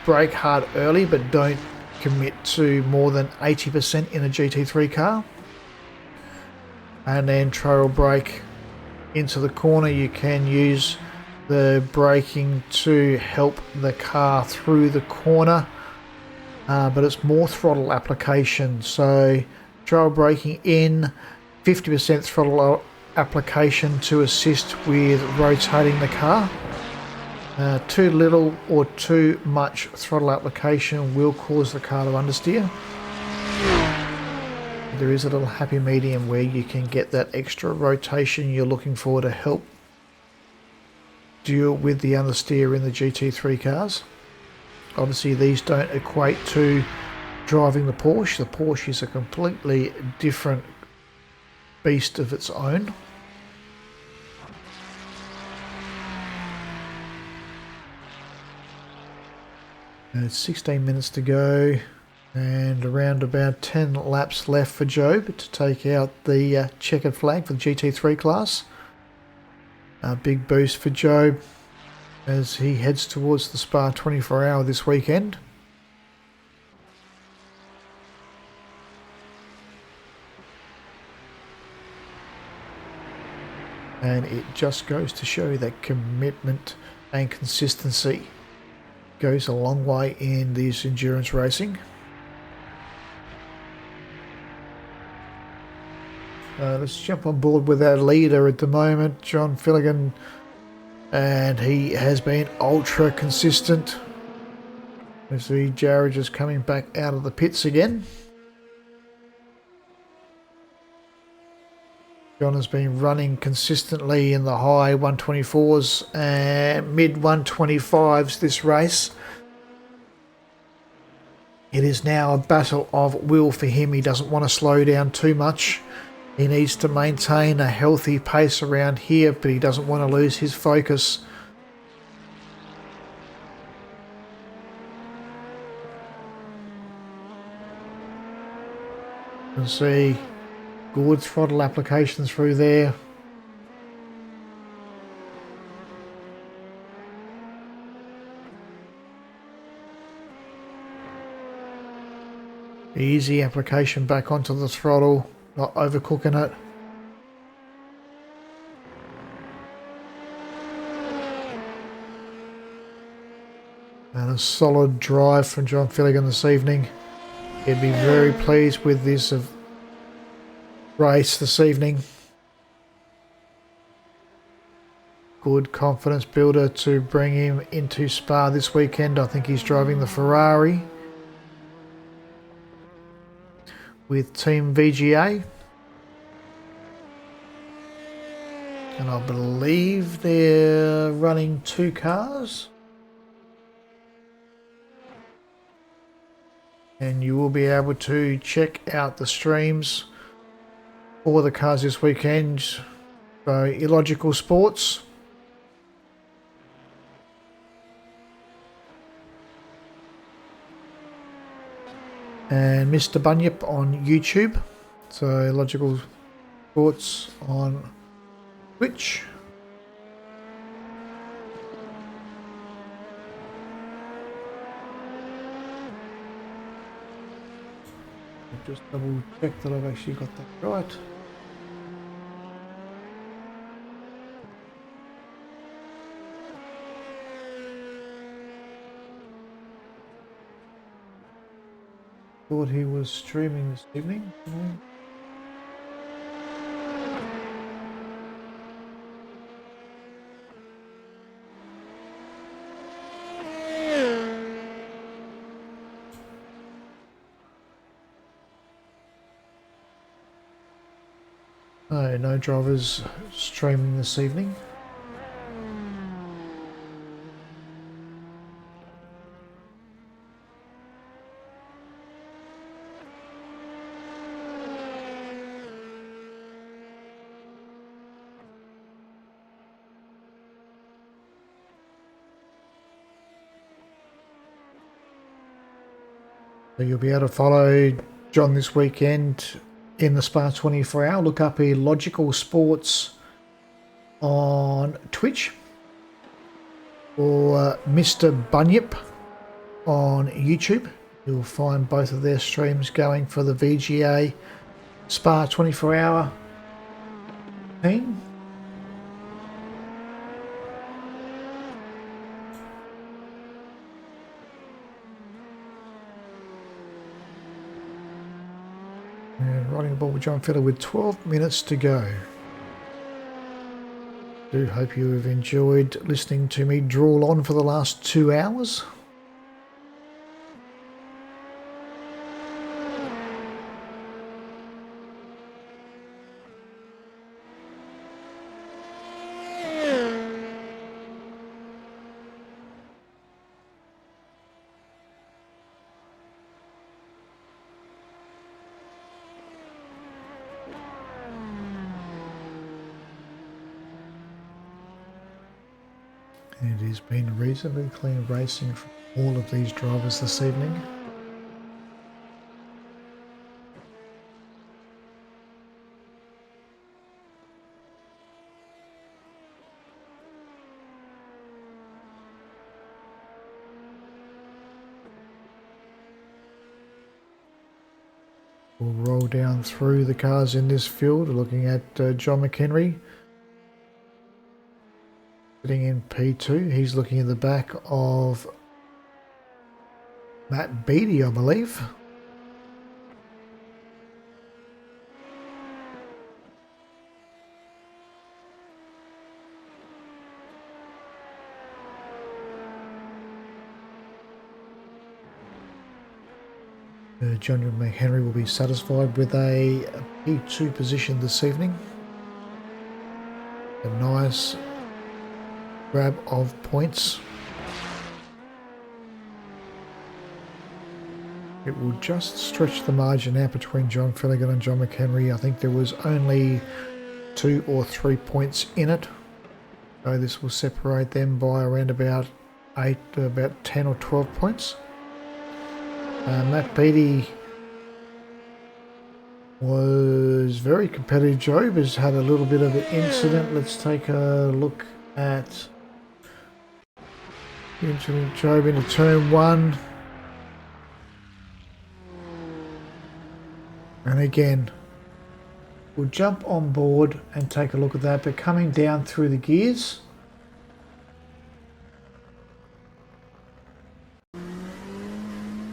Speaker 1: brake hard early but don't commit to more than 80% in a GT3 car, and then trail brake into the corner. You can use the braking to help the car through the corner, but it's more throttle application. So trail braking in, 50% throttle application to assist with rotating the car. Too little or too much throttle application will cause the car to understeer. There is a little happy medium where you can get that extra rotation you're looking for to help deal with the understeer in the GT3 cars. Obviously these don't equate to driving the Porsche. The Porsche is a completely different beast of its own. And it's 16 minutes to go and around about 10 laps left for Job to take out the checkered flag for the GT3 class. A big boost for Job as he heads towards the Spa 24 Hour this weekend. And it just goes to show that commitment and consistency goes a long way in this endurance racing. Let's jump on board with our leader at the moment, John Filligan, and he has been ultra consistent. We see Jared just coming back out of the pits again. John has been running consistently in the high 124s and mid 125s this race. It is now a battle of will for him. He doesn't want to slow down too much. He needs to maintain a healthy pace around here, but he doesn't want to lose his focus. You can see good throttle application through there. Easy application back onto the throttle, not overcooking it. And a solid drive from John Filligan this evening. He'd be very pleased with this race this evening. Good confidence builder to bring him into Spa this weekend. I think he's driving the Ferrari with Team VGA. And I believe they're running two cars. And you will be able to check out the streams for the cars this weekend. So Illogical Sports. And Mr. Bunyip on YouTube. So Illogical Sports on Twitch. I'll just double check that I've actually got that right. Thought he was streaming this evening. So no drivers streaming this evening. So you'll be able to follow John this weekend in the Spa 24 Hour. Look up Logical Sports on Twitch or Mr. Bunyip on YouTube. You'll find both of their streams going for the VGA Spa 24 Hour team. And riding the ball with John Fiddler with 12 minutes to go. Do hope you have enjoyed listening to me drawl on for the last 2 hours. It has been reasonably clean racing from all of these drivers this evening. We'll roll down through the cars in this field, looking at John McHenry sitting in P2. He's looking in the back of Matt Beattie, I believe. John McHenry will be satisfied with a P2 position this evening. A nice grab of points. It will just stretch the margin out between John Finnegan and John McHenry. I think there was only 2 or 3 points in it. So this will separate them by around about 10 or 12 points. Matt Beattie was very competitive. Job has had a little bit of an incident. Let's take a look at incident Job into turn 1. And again, we'll jump on board and take a look at that. But coming down through the gears,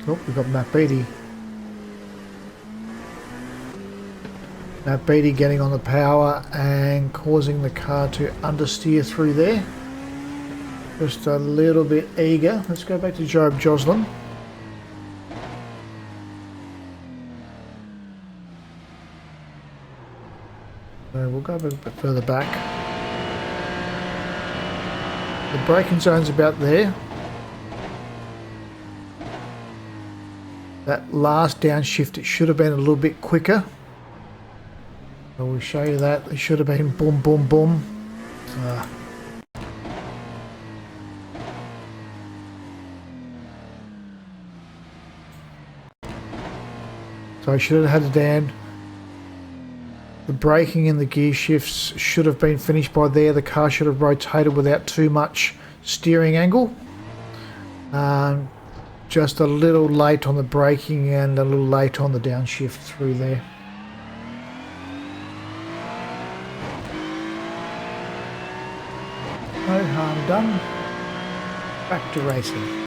Speaker 1: oh, we've got Matt Beattie. Matt Beattie getting on the power and causing the car to understeer through there. Just a little bit eager. Let's go back to Job Joslin. So we'll go a bit further back. The braking zone's about there. That last downshift, it should have been a little bit quicker. So we'll show you that. It should have been boom, boom, boom. So I should have had it down. The braking and the gear shifts should have been finished by there. The car should have rotated without too much steering angle. Just a little late on the braking and a little late on the downshift through there. No harm done. Back to racing.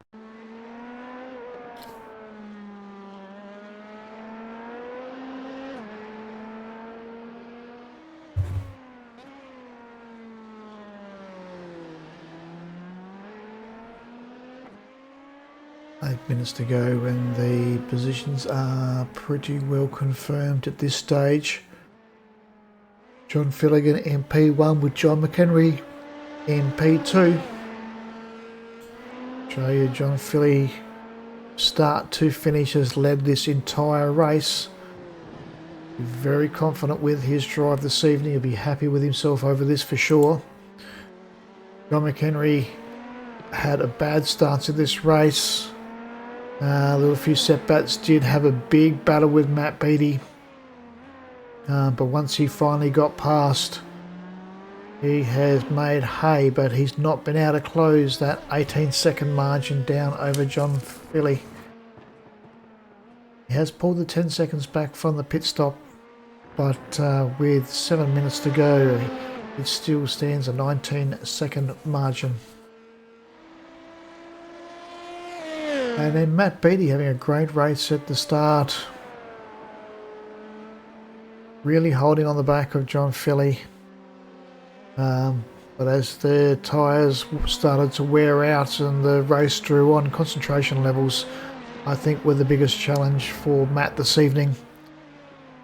Speaker 1: Minutes to go and the positions are pretty well confirmed at this stage. John Filligan in P1 with John McHenry in P2. Show you John Philly, start to finish, has led this entire race. Very confident with his drive this evening. He'll be happy with himself over this for sure. John McHenry had a bad start to this race. A little few setbacks, did have a big battle with Matt Beattie. But once he finally got past, he has made hay, but he's not been able to close that 18-second margin down over John Philly. He has pulled the 10 seconds back from the pit stop, but with 7 minutes to go, it still stands a 19-second margin. And then Matt Beattie having a great race at the start. Really holding on the back of John Philly. But as the tyres started to wear out and the race drew on, concentration levels, I think, were the biggest challenge for Matt this evening.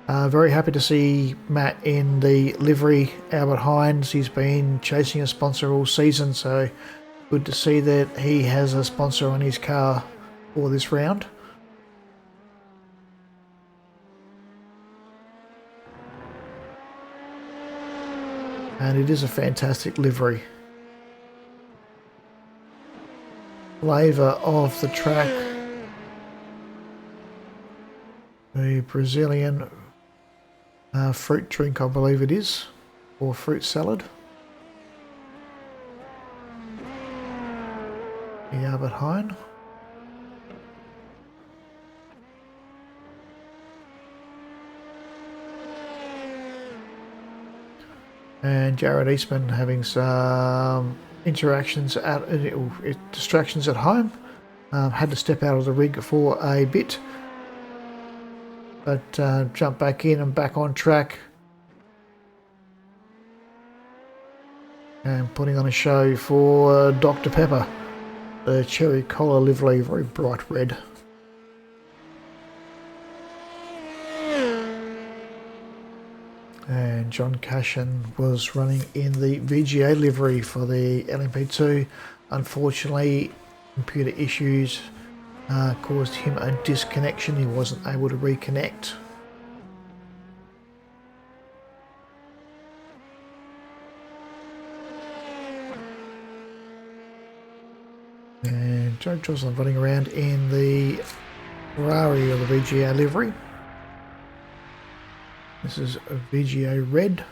Speaker 1: Very happy to see Matt in the livery Albert Hines. He's been chasing a sponsor all season, so good to see that he has a sponsor on his car for this round. And it is a fantastic livery. Flavour of the track. The Brazilian fruit drink, I believe it is, or fruit salad. The Albert Heijn. And Jared Eastman having some distractions at home. Had to step out of the rig for a bit, but jumped back in and back on track. And putting on a show for Dr. Pepper. The cherry collar livery, very bright red. And John Cashin was running in the VGA livery for the LMP2. Unfortunately, computer issues caused him a disconnection. He wasn't able to reconnect. And Joe Joslin running around in the Ferrari or the VGA livery. This is a VGA red.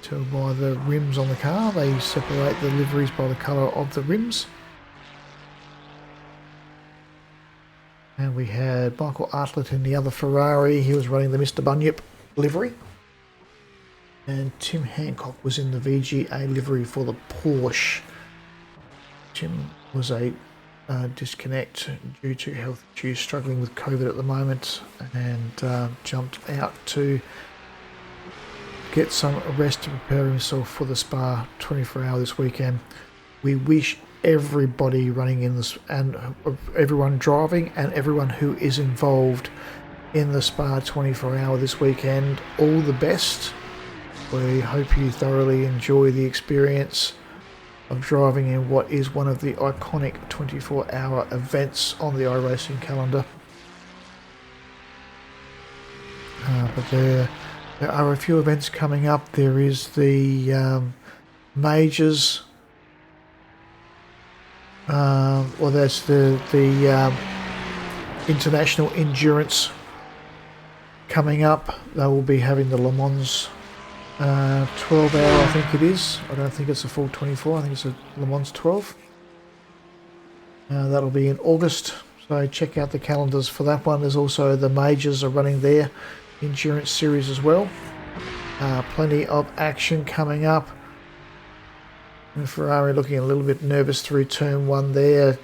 Speaker 1: Tell by the rims on the car, they separate the liveries by the colour of the rims. And we had Michael Artlett in the other Ferrari. He was running the Mr. Bunyip livery. And Tim Hancock was in the VGA livery for the Porsche. Tim was a disconnect due to health issues, struggling with COVID at the moment, and jumped out to get some rest to prepare himself for the Spa 24-hour this weekend. We wish everybody running in this, and everyone driving, and everyone who is involved in the Spa 24-hour this weekend, all the best. We hope you thoroughly enjoy the experience of driving in what is one of the iconic 24-hour events on the iRacing calendar. But there are a few events coming up. There is the majors, or that's the International Endurance coming up. They will be having the Le Mans 12-hour, I think it is. I don't think it's a full 24. I think it's a Le Mans 12. That'll be in August, so check out the calendars for that one. There's also the majors are running their endurance series as well. Plenty of action coming up. And Ferrari looking a little bit nervous through turn one there.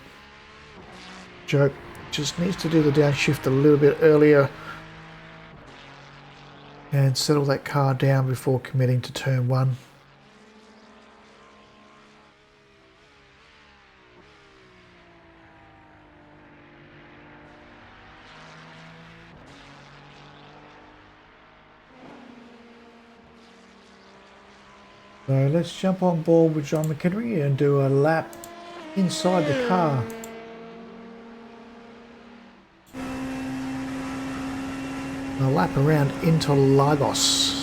Speaker 1: Joe just needs to do the downshift a little bit earlier and settle that car down before committing to turn one. So let's jump on board with John McHenry and do a lap inside the car. A lap around Interlagos.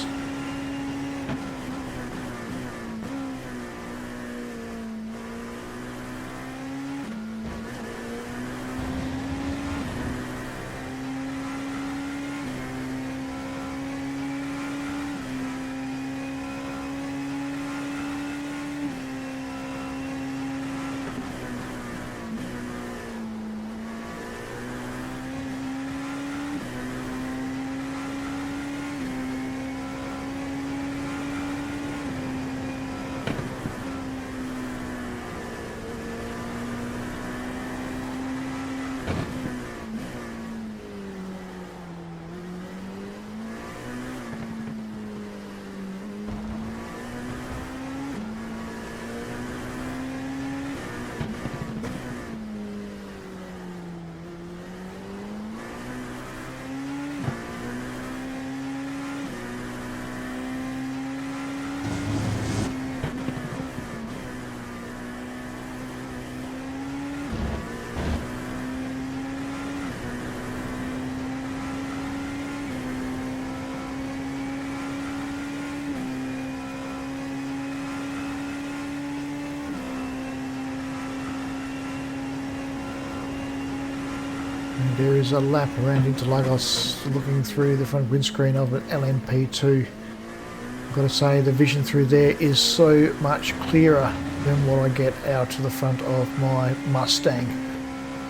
Speaker 1: And there is a lap around Interlagos looking through the front windscreen of an LMP2. I've got to say the vision through there is so much clearer than what I get out to the front of my Mustang.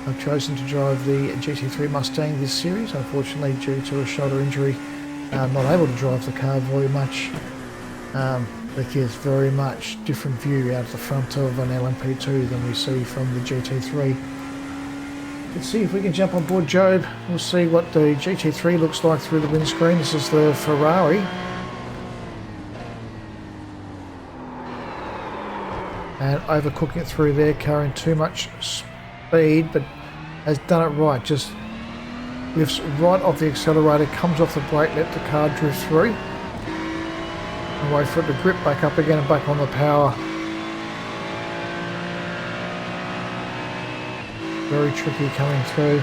Speaker 1: I've chosen to drive the GT3 Mustang this series, unfortunately due to a shoulder injury. I'm not able to drive the car very much. Because very much different view out the front of an LMP2 than we see from the GT3. Let's see if we can jump on board Job. We'll see what the GT3 looks like through the windscreen. This is the Ferrari. And overcooking it through there, carrying too much speed, but has done it right. Just lifts right off the accelerator, comes off the brake, let the car drift through. And wait for it to grip back up again and back on the power. Very tricky coming through.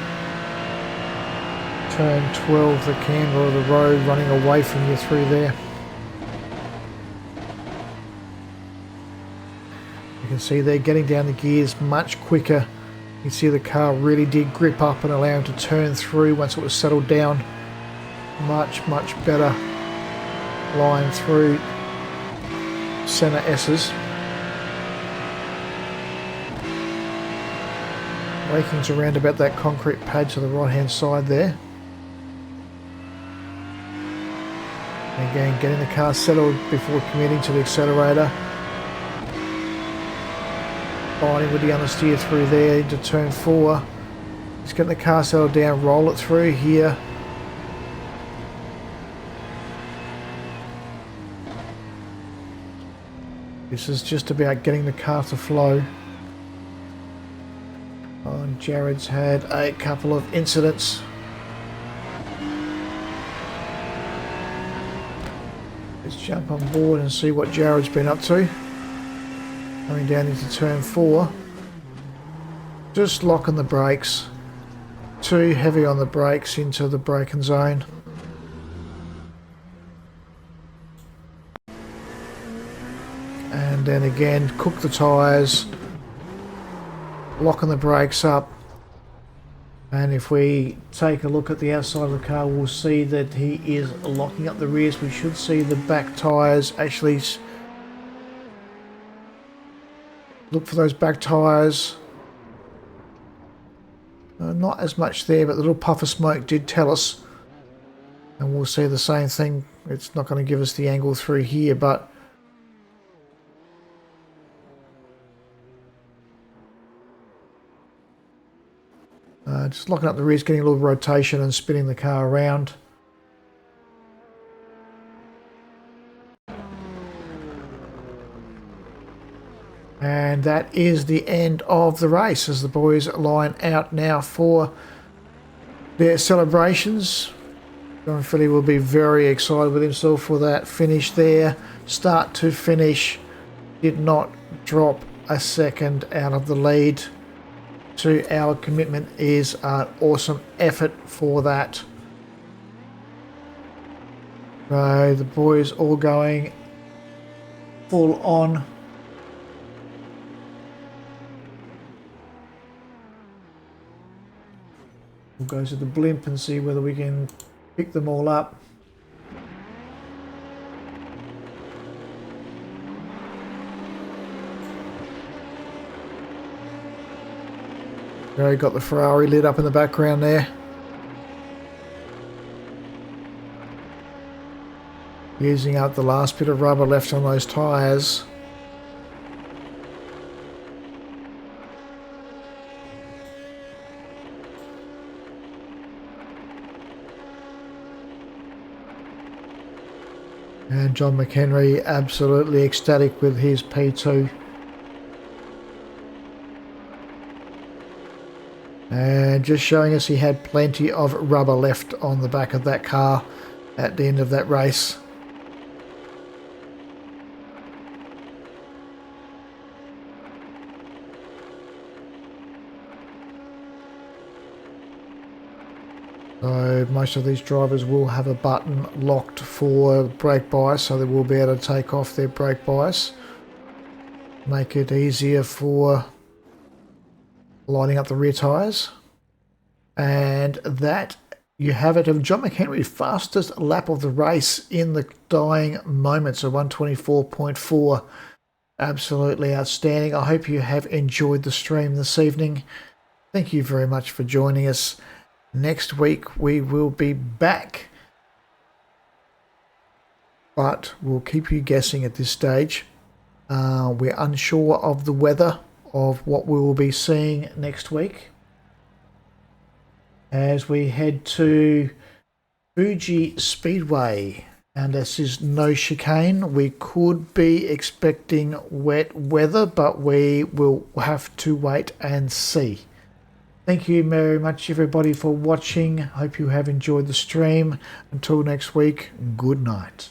Speaker 1: Turn 12, the camber of the road running away from you through there. You can see they're getting down the gears much quicker. You can see the car really did grip up and allow him to turn through once it was settled down. Much better line through centre S's. Braking's around about that concrete pad to the right hand side there. And again, getting the car settled before committing to the accelerator. Binding with the understeer through there into turn 4. Just getting the car settled down, roll it through here. This is just about getting the car to flow. Oh, and Jared's had a couple of incidents. Let's jump on board and see what Jared's been up to. Coming down into turn 4. Just locking the brakes. Too heavy on the brakes into the braking zone. And then again, cook the tyres. Locking the brakes up. And if we take a look at the outside of the car, we'll see that he is locking up the rears. We should see the back tyres actually. Look for those back tyres. Not as much there, but the little puff of smoke did tell us. And we'll see the same thing. It's not going to give us the angle through here, but just locking up the rears, getting a little rotation and spinning the car around. And that is the end of the race as the boys line out now for their celebrations. John Philly will be very excited with himself for that finish there. Start to finish, did not drop a second out of the lead. 2 hour commitment is an awesome effort for that. So the boys all going full on. We'll go to the blimp and see whether we can pick them all up. Got the Ferrari lit up in the background there. Using up the last bit of rubber left on those tyres. And John McHenry absolutely ecstatic with his P2. And just showing us he had plenty of rubber left on the back of that car at the end of that race. So most of these drivers will have a button locked for brake bias, so they will be able to take off their brake bias. Make it easier for lining up the rear tyres. And that you have it of John McHenry, fastest lap of the race in the dying moments of 124.4. Absolutely outstanding. I hope you have enjoyed the stream this evening. Thank you very much for joining us. Next week we will be back, but we'll keep you guessing at this stage. We're unsure of the weather, of what we will be seeing next week as we head to Fuji Speedway, and this is no chicane. We could be expecting wet weather, but we will have to wait and see. Thank you very much everybody for watching. Hope you have enjoyed the stream. Until next week, good night.